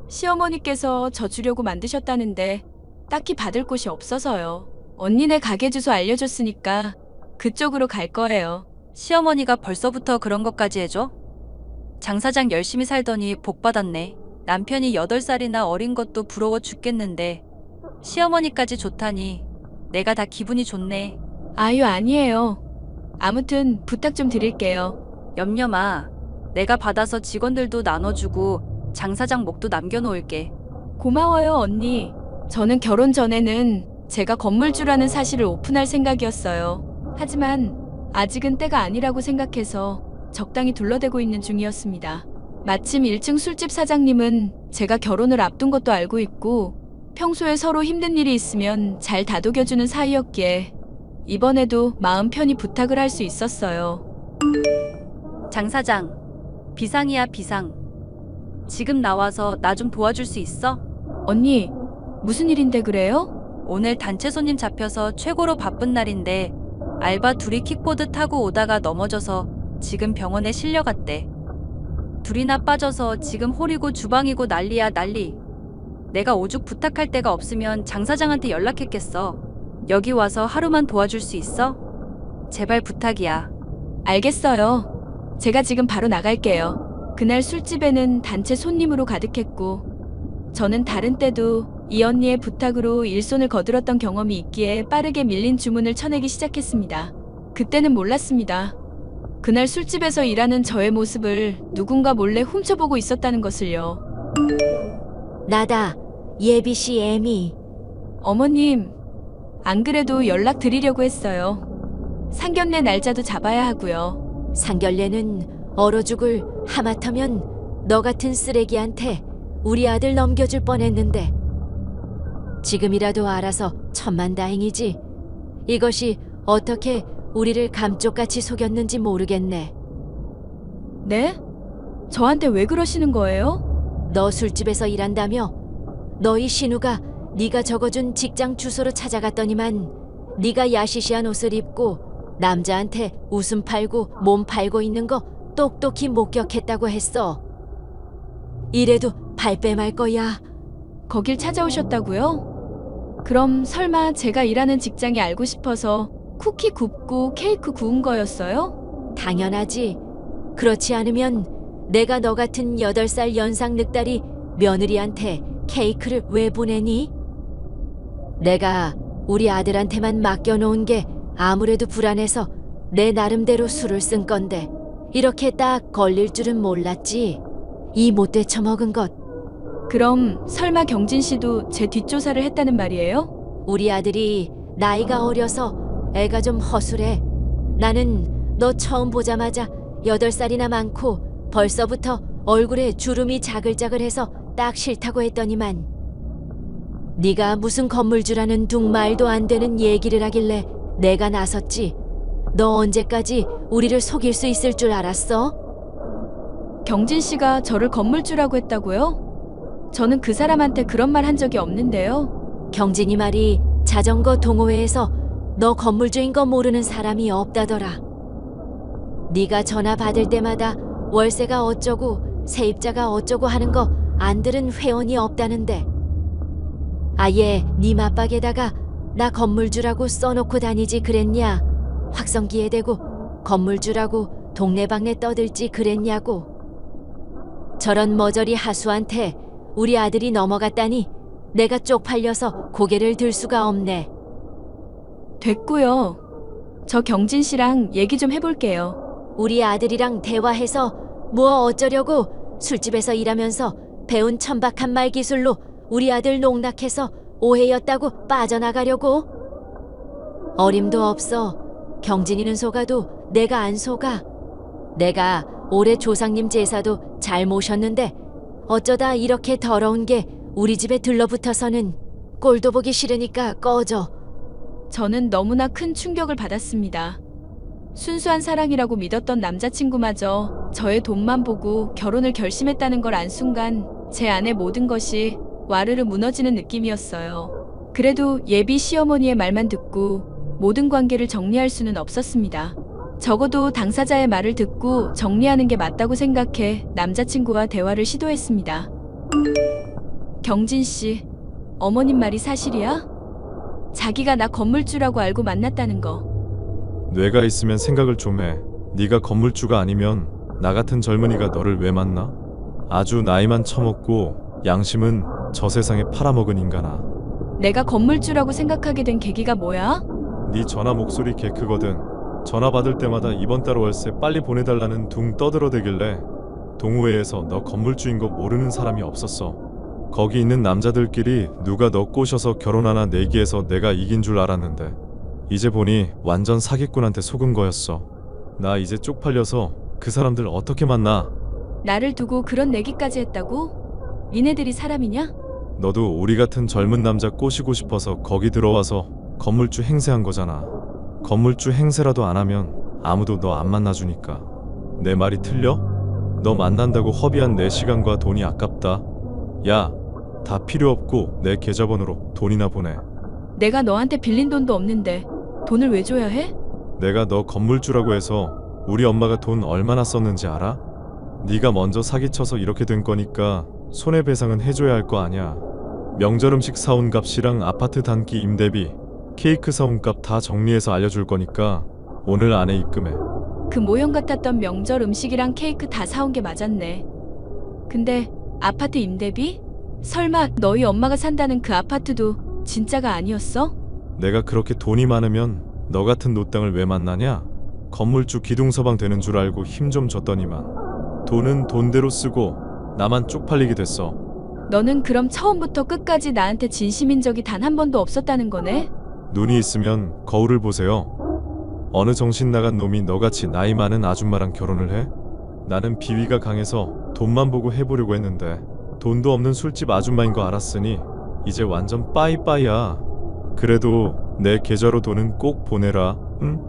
시어머니께서 저 주려고 만드셨다는데 딱히 받을 곳이 없어서요. 언니네 가게 주소 알려줬으니까 그쪽으로 갈 거예요. 시어머니가 벌써부터 그런 것까지 해줘? 장 사장 열심히 살더니 복 받았네. 남편이 8살이나 어린 것도 부러워 죽겠는데 시어머니까지 좋다니 내가 다 기분이 좋네. 아유, 아니에요. 아무튼 부탁 좀 드릴게요. 염려마. 내가 받아서 직원들도 나눠주고 장 사장 목도 남겨놓을게. 고마워요, 언니. 저는 결혼 전에는 제가 건물주라는 사실을 오픈할 생각이었어요. 하지만 아직은 때가 아니라고 생각해서 적당히 둘러대고 있는 중이었습니다. 마침 1층 술집 사장님은 제가 결혼을 앞둔 것도 알고 있고 평소에 서로 힘든 일이 있으면 잘 다독여주는 사이였기에 이번에도 마음 편히 부탁을 할 수 있었어요. 장 사장, 비상이야 비상. 지금 나와서 나 좀 도와줄 수 있어? 언니, 무슨 일인데 그래요? 오늘 단체 손님 잡혀서 최고로 바쁜 날인데 알바 둘이 킥보드 타고 오다가 넘어져서 지금 병원에 실려갔대. 둘이나 빠져서 지금 홀이고 주방이고 난리야 난리. 내가 오죽 부탁할 데가 없으면 장 사장한테 연락했겠어. 여기 와서 하루만 도와줄 수 있어? 제발 부탁이야. 알겠어요. 제가 지금 바로 나갈게요. 그날 술집에는 단체 손님으로 가득했고 저는 다른 때도 이 언니의 부탁으로 일손을 거들었던 경험이 있기에 빠르게 밀린 주문을 쳐내기 시작했습니다. 그때는 몰랐습니다. 그날 술집에서 일하는 저의 모습을 누군가 몰래 훔쳐보고 있었다는 것을요. 나다. 예비씨 애미. 어머님, 안 그래도 연락 드리려고 했어요. 상견례 날짜도 잡아야 하고요. 상견례는 얼어 죽을 하마터면 너 같은 쓰레기한테 우리 아들 넘겨줄 뻔했는데 지금이라도 알아서 천만다행이지. 이것이 어떻게 우리를 감쪽같이 속였는지 모르겠네. 네? 저한테 왜 그러시는 거예요? 너 술집에서 일한다며? 너희 신우가 네가 적어준 직장 주소로 찾아갔더니만 네가 야시시한 옷을 입고 남자한테 웃음 팔고 몸 팔고 있는 거 똑똑히 목격했다고 했어. 이래도 발뺌할 거야. 거길 찾아오셨다고요? 그럼 설마 제가 일하는 직장이 알고 싶어서 쿠키 굽고 케이크 구운 거였어요? 당연하지. 그렇지 않으면 내가 너 같은 8살 연상 늑다리 며느리한테 케이크를 왜 보내니? 내가 우리 아들한테만 맡겨놓은 게 아무래도 불안해서 내 나름대로 수를 쓴 건데 이렇게 딱 걸릴 줄은 몰랐지. 이 못돼 처먹은 것. 그럼 설마 경진 씨도 제 뒷조사를 했다는 말이에요? 우리 아들이 나이가 어려서 애가 좀 허술해. 나는 너 처음 보자마자 8살이나 많고 벌써부터 얼굴에 주름이 자글자글해서 딱 싫다고 했더니만 네가 무슨 건물주라는 둥 말도 안 되는 얘기를 하길래 내가 나섰지. 너 언제까지 우리를 속일 수 있을 줄 알았어? 경진 씨가 저를 건물주라고 했다고요? 저는 그 사람한테 그런 말 한 적이 없는데요. 경진이 말이 자전거 동호회에서 너 건물주인 거 모르는 사람이 없다더라. 네가 전화 받을 때마다 월세가 어쩌고 세입자가 어쩌고 하는 거 안 들은 회원이 없다는데 아예 네 맞박에다가 나 건물주라고 써놓고 다니지 그랬냐? 확성기에 대고 건물주라고 동네방네 떠들지 그랬냐고. 저런 머저리 하수한테 우리 아들이 넘어갔다니 내가 쪽팔려서 고개를 들 수가 없네. 됐고요. 저 경진 씨랑 얘기 좀 해볼게요. 우리 아들이랑 대화해서 뭐 어쩌려고. 술집에서 일하면서 배운 천박한 말 기술로 우리 아들 농락해서 오해였다고 빠져나가려고? 어림도 없어. 경진이는 속아도 내가 안 속아. 내가 올해 조상님 제사도 잘 모셨는데 어쩌다 이렇게 더러운 게 우리 집에 들러붙어서는 꼴도 보기 싫으니까 꺼져. 저는 너무나 큰 충격을 받았습니다. 순수한 사랑이라고 믿었던 남자친구마저 저의 돈만 보고 결혼을 결심했다는 걸 안 순간 제 안의 모든 것이 와르르 무너지는 느낌이었어요. 그래도 예비 시어머니의 말만 듣고 모든 관계를 정리할 수는 없었습니다. 적어도 당사자의 말을 듣고 정리하는 게 맞다고 생각해 남자친구와 대화를 시도했습니다. 경진 씨, 어머님 말이 사실이야? 자기가 나 건물주라고 알고 만났다는 거. 뇌가 있으면 생각을 좀 해. 네가 건물주가 아니면 나 같은 젊은이가 너를 왜 만나? 아주 나이만 처먹고 양심은 저 세상에 팔아먹은 인간아. 내가 건물주라고 생각하게 된 계기가 뭐야? 네 전화 목소리 개 크거든. 전화 받을 때마다 이번 달 월세 빨리 보내달라는 둥 떠들어대길래 동호회에서 너 건물주인 거 모르는 사람이 없었어. 거기 있는 남자들끼리 누가 너 꼬셔서 결혼하나 내기해서 내가 이긴 줄 알았는데 이제 보니 완전 사기꾼한테 속은 거였어. 나 이제 쪽팔려서 그 사람들 어떻게 만나? 나를 두고 그런 내기까지 했다고? 니네들이 사람이냐? 너도 우리 같은 젊은 남자 꼬시고 싶어서 거기 들어와서 건물주 행세한 거잖아. 건물주 행세라도 안 하면 아무도 너 안 만나주니까. 내 말이 틀려? 너 만난다고 허비한 내 시간과 돈이 아깝다. 야, 다 필요 없고 내 계좌번호로 돈이나 보내. 내가 너한테 빌린 돈도 없는데 돈을 왜 줘야 해? 내가 너 건물주라고 해서 우리 엄마가 돈 얼마나 썼는지 알아? 네가 먼저 사기쳐서 이렇게 된 거니까 손해배상은 해줘야 할 거 아냐. 명절 음식 사온 값이랑 아파트 단기 임대비 케이크 사온값 다 정리해서 알려줄 거니까 오늘 안에 입금해. 그 모형 같았던 명절 음식이랑 케이크 다 사온 게 맞았네. 근데 아파트 임대비? 설마 너희 엄마가 산다는 그 아파트도 진짜가 아니었어? 내가 그렇게 돈이 많으면 너 같은 노땅을 왜 만나냐? 건물주 기둥서방 되는 줄 알고 힘 좀 줬더니만 돈은 돈대로 쓰고 나만 쪽팔리게 됐어. 너는 그럼 처음부터 끝까지 나한테 진심인 적이 단 한 번도 없었다는 거네? 눈이 있으면 거울을 보세요. 어느 정신 나간 놈이 너같이 나이 많은 아줌마랑 결혼을 해? 나는 비위가 강해서 돈만 보고 해보려고 했는데 돈도 없는 술집 아줌마인 거 알았으니 이제 완전 빠이빠이야. 그래도 내 계좌로 돈은 꼭 보내라. 응?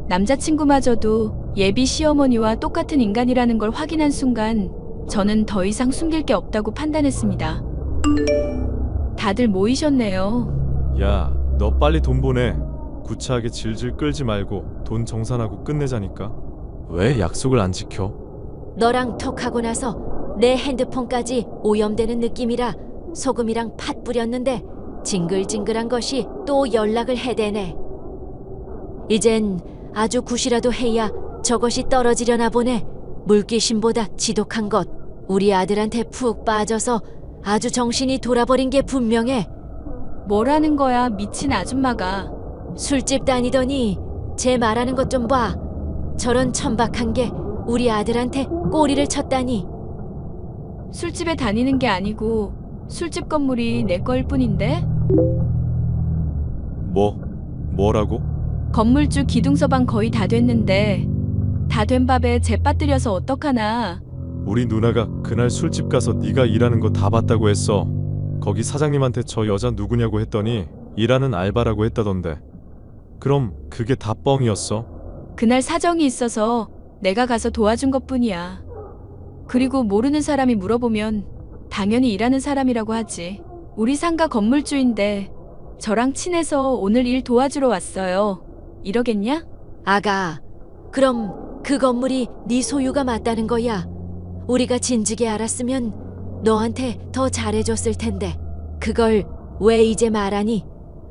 남자친구마저도 예비 시어머니와 똑같은 인간이라는 걸 확인한 순간 저는 더 이상 숨길 게 없다고 판단했습니다. 다들 모이셨네요. 야, 너 빨리 돈 보내. 구차하게 질질 끌지 말고 돈 정산하고 끝내자니까. 왜 약속을 안 지켜? 너랑 톡하고 나서 내 핸드폰까지 오염되는 느낌이라 소금이랑 팥 뿌렸는데 징글징글한 것이 또 연락을 해대네. 이젠 아주 굿이라도 해야 저것이 떨어지려나 보네. 물귀신보다 지독한 것. 우리 아들한테 푹 빠져서 아주 정신이 돌아버린 게 분명해. 뭐라는 거야, 미친 아줌마가. 술집 다니더니 제 말하는 것 좀 봐. 저런 천박한 게 우리 아들한테 꼬리를 쳤다니. 술집에 다니는 게 아니고 술집 건물이 내 거일 뿐인데? 뭐라고? 건물주 기둥서방 거의 다 됐는데 다 된 밥에 재 빠뜨려서 어떡하나. 우리 누나가 그날 술집 가서 네가 일하는 거 다 봤다고 했어. 거기 사장님한테 저 여자 누구냐고 했더니 일하는 알바라고 했다던데. 그럼 그게 다 뻥이었어? 그날 사정이 있어서 내가 가서 도와준 것뿐이야. 그리고 모르는 사람이 물어보면 당연히 일하는 사람이라고 하지. 우리 상가 건물주인데 저랑 친해서 오늘 일 도와주러 왔어요. 이러겠냐? 아가, 그럼 그 건물이 네 소유가 맞다는 거야. 우리가 진즉에 알았으면 너한테 더 잘해줬을 텐데 그걸 왜 이제 말하니?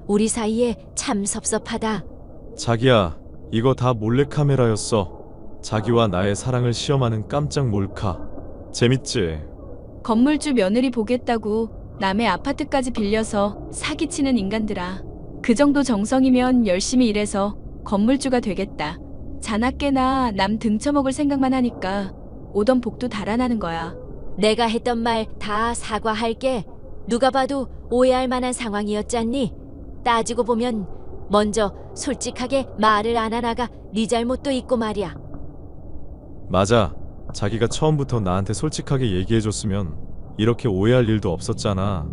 우리 사이에 참 섭섭하다. 자기야, 이거 다 몰래카메라였어. 자기와 나의 사랑을 시험하는 깜짝 몰카. 재밌지? 건물주 며느리 보겠다고 남의 아파트까지 빌려서 사기치는 인간들아. 그 정도 정성이면 열심히 일해서 건물주가 되겠다. 자나깨나 남 등쳐먹을 생각만 하니까 오던 복도 달아나는 거야. 내가 했던 말 다 사과할게. 누가 봐도 오해할 만한 상황이었잖니. 따지고 보면 먼저 솔직하게 말을 안 하나가 네 잘못도 있고 말이야. 맞아. 자기가 처음부터 나한테 솔직하게 얘기해줬으면 이렇게 오해할 일도 없었잖아.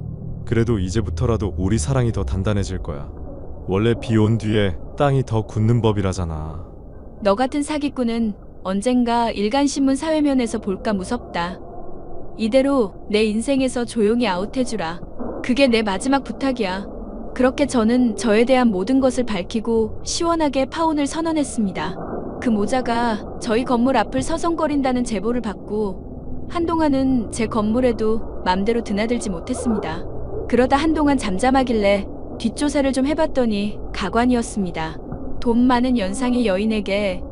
그래도 이제부터라도 우리 사랑이 더 단단해질 거야. 원래 비 온 뒤에 땅이 더 굳는 법이라잖아. 너 같은 사기꾼은 언젠가 일간신문 사회면에서 볼까 무섭다. 이대로 내 인생에서 조용히 아웃해주라. 그게 내 마지막 부탁이야. 그렇게 저는 저에 대한 모든 것을 밝히고 시원하게 파혼을 선언했습니다. 그 모자가 저희 건물 앞을 서성거린다는 제보를 받고 한동안은 제 건물에도 맘대로 드나들지 못했습니다. 그러다 한동안 잠잠하길래 뒷조사를 좀 해봤더니 가관이었습니다. 돈 많은 연상의 여인에게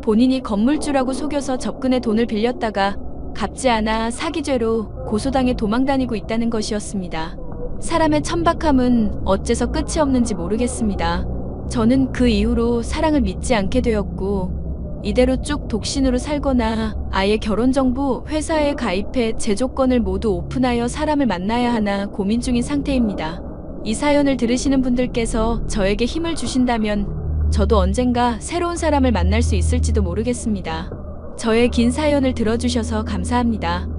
본인이 건물주라고 속여서 접근해 돈을 빌렸다가 갚지 않아 사기죄로 고소당해 도망다니고 있다는 것이었습니다. 사람의 천박함은 어째서 끝이 없는지 모르겠습니다. 저는 그 이후로 사랑을 믿지 않게 되었고 이대로 쭉 독신으로 살거나 아예 결혼정보 회사에 가입해 제 조건을 모두 오픈하여 사람을 만나야 하나 고민 중인 상태입니다. 이 사연을 들으시는 분들께서 저에게 힘을 주신다면 저도 언젠가 새로운 사람을 만날 수 있을지도 모르겠습니다. 저의 긴 사연을 들어주셔서 감사합니다.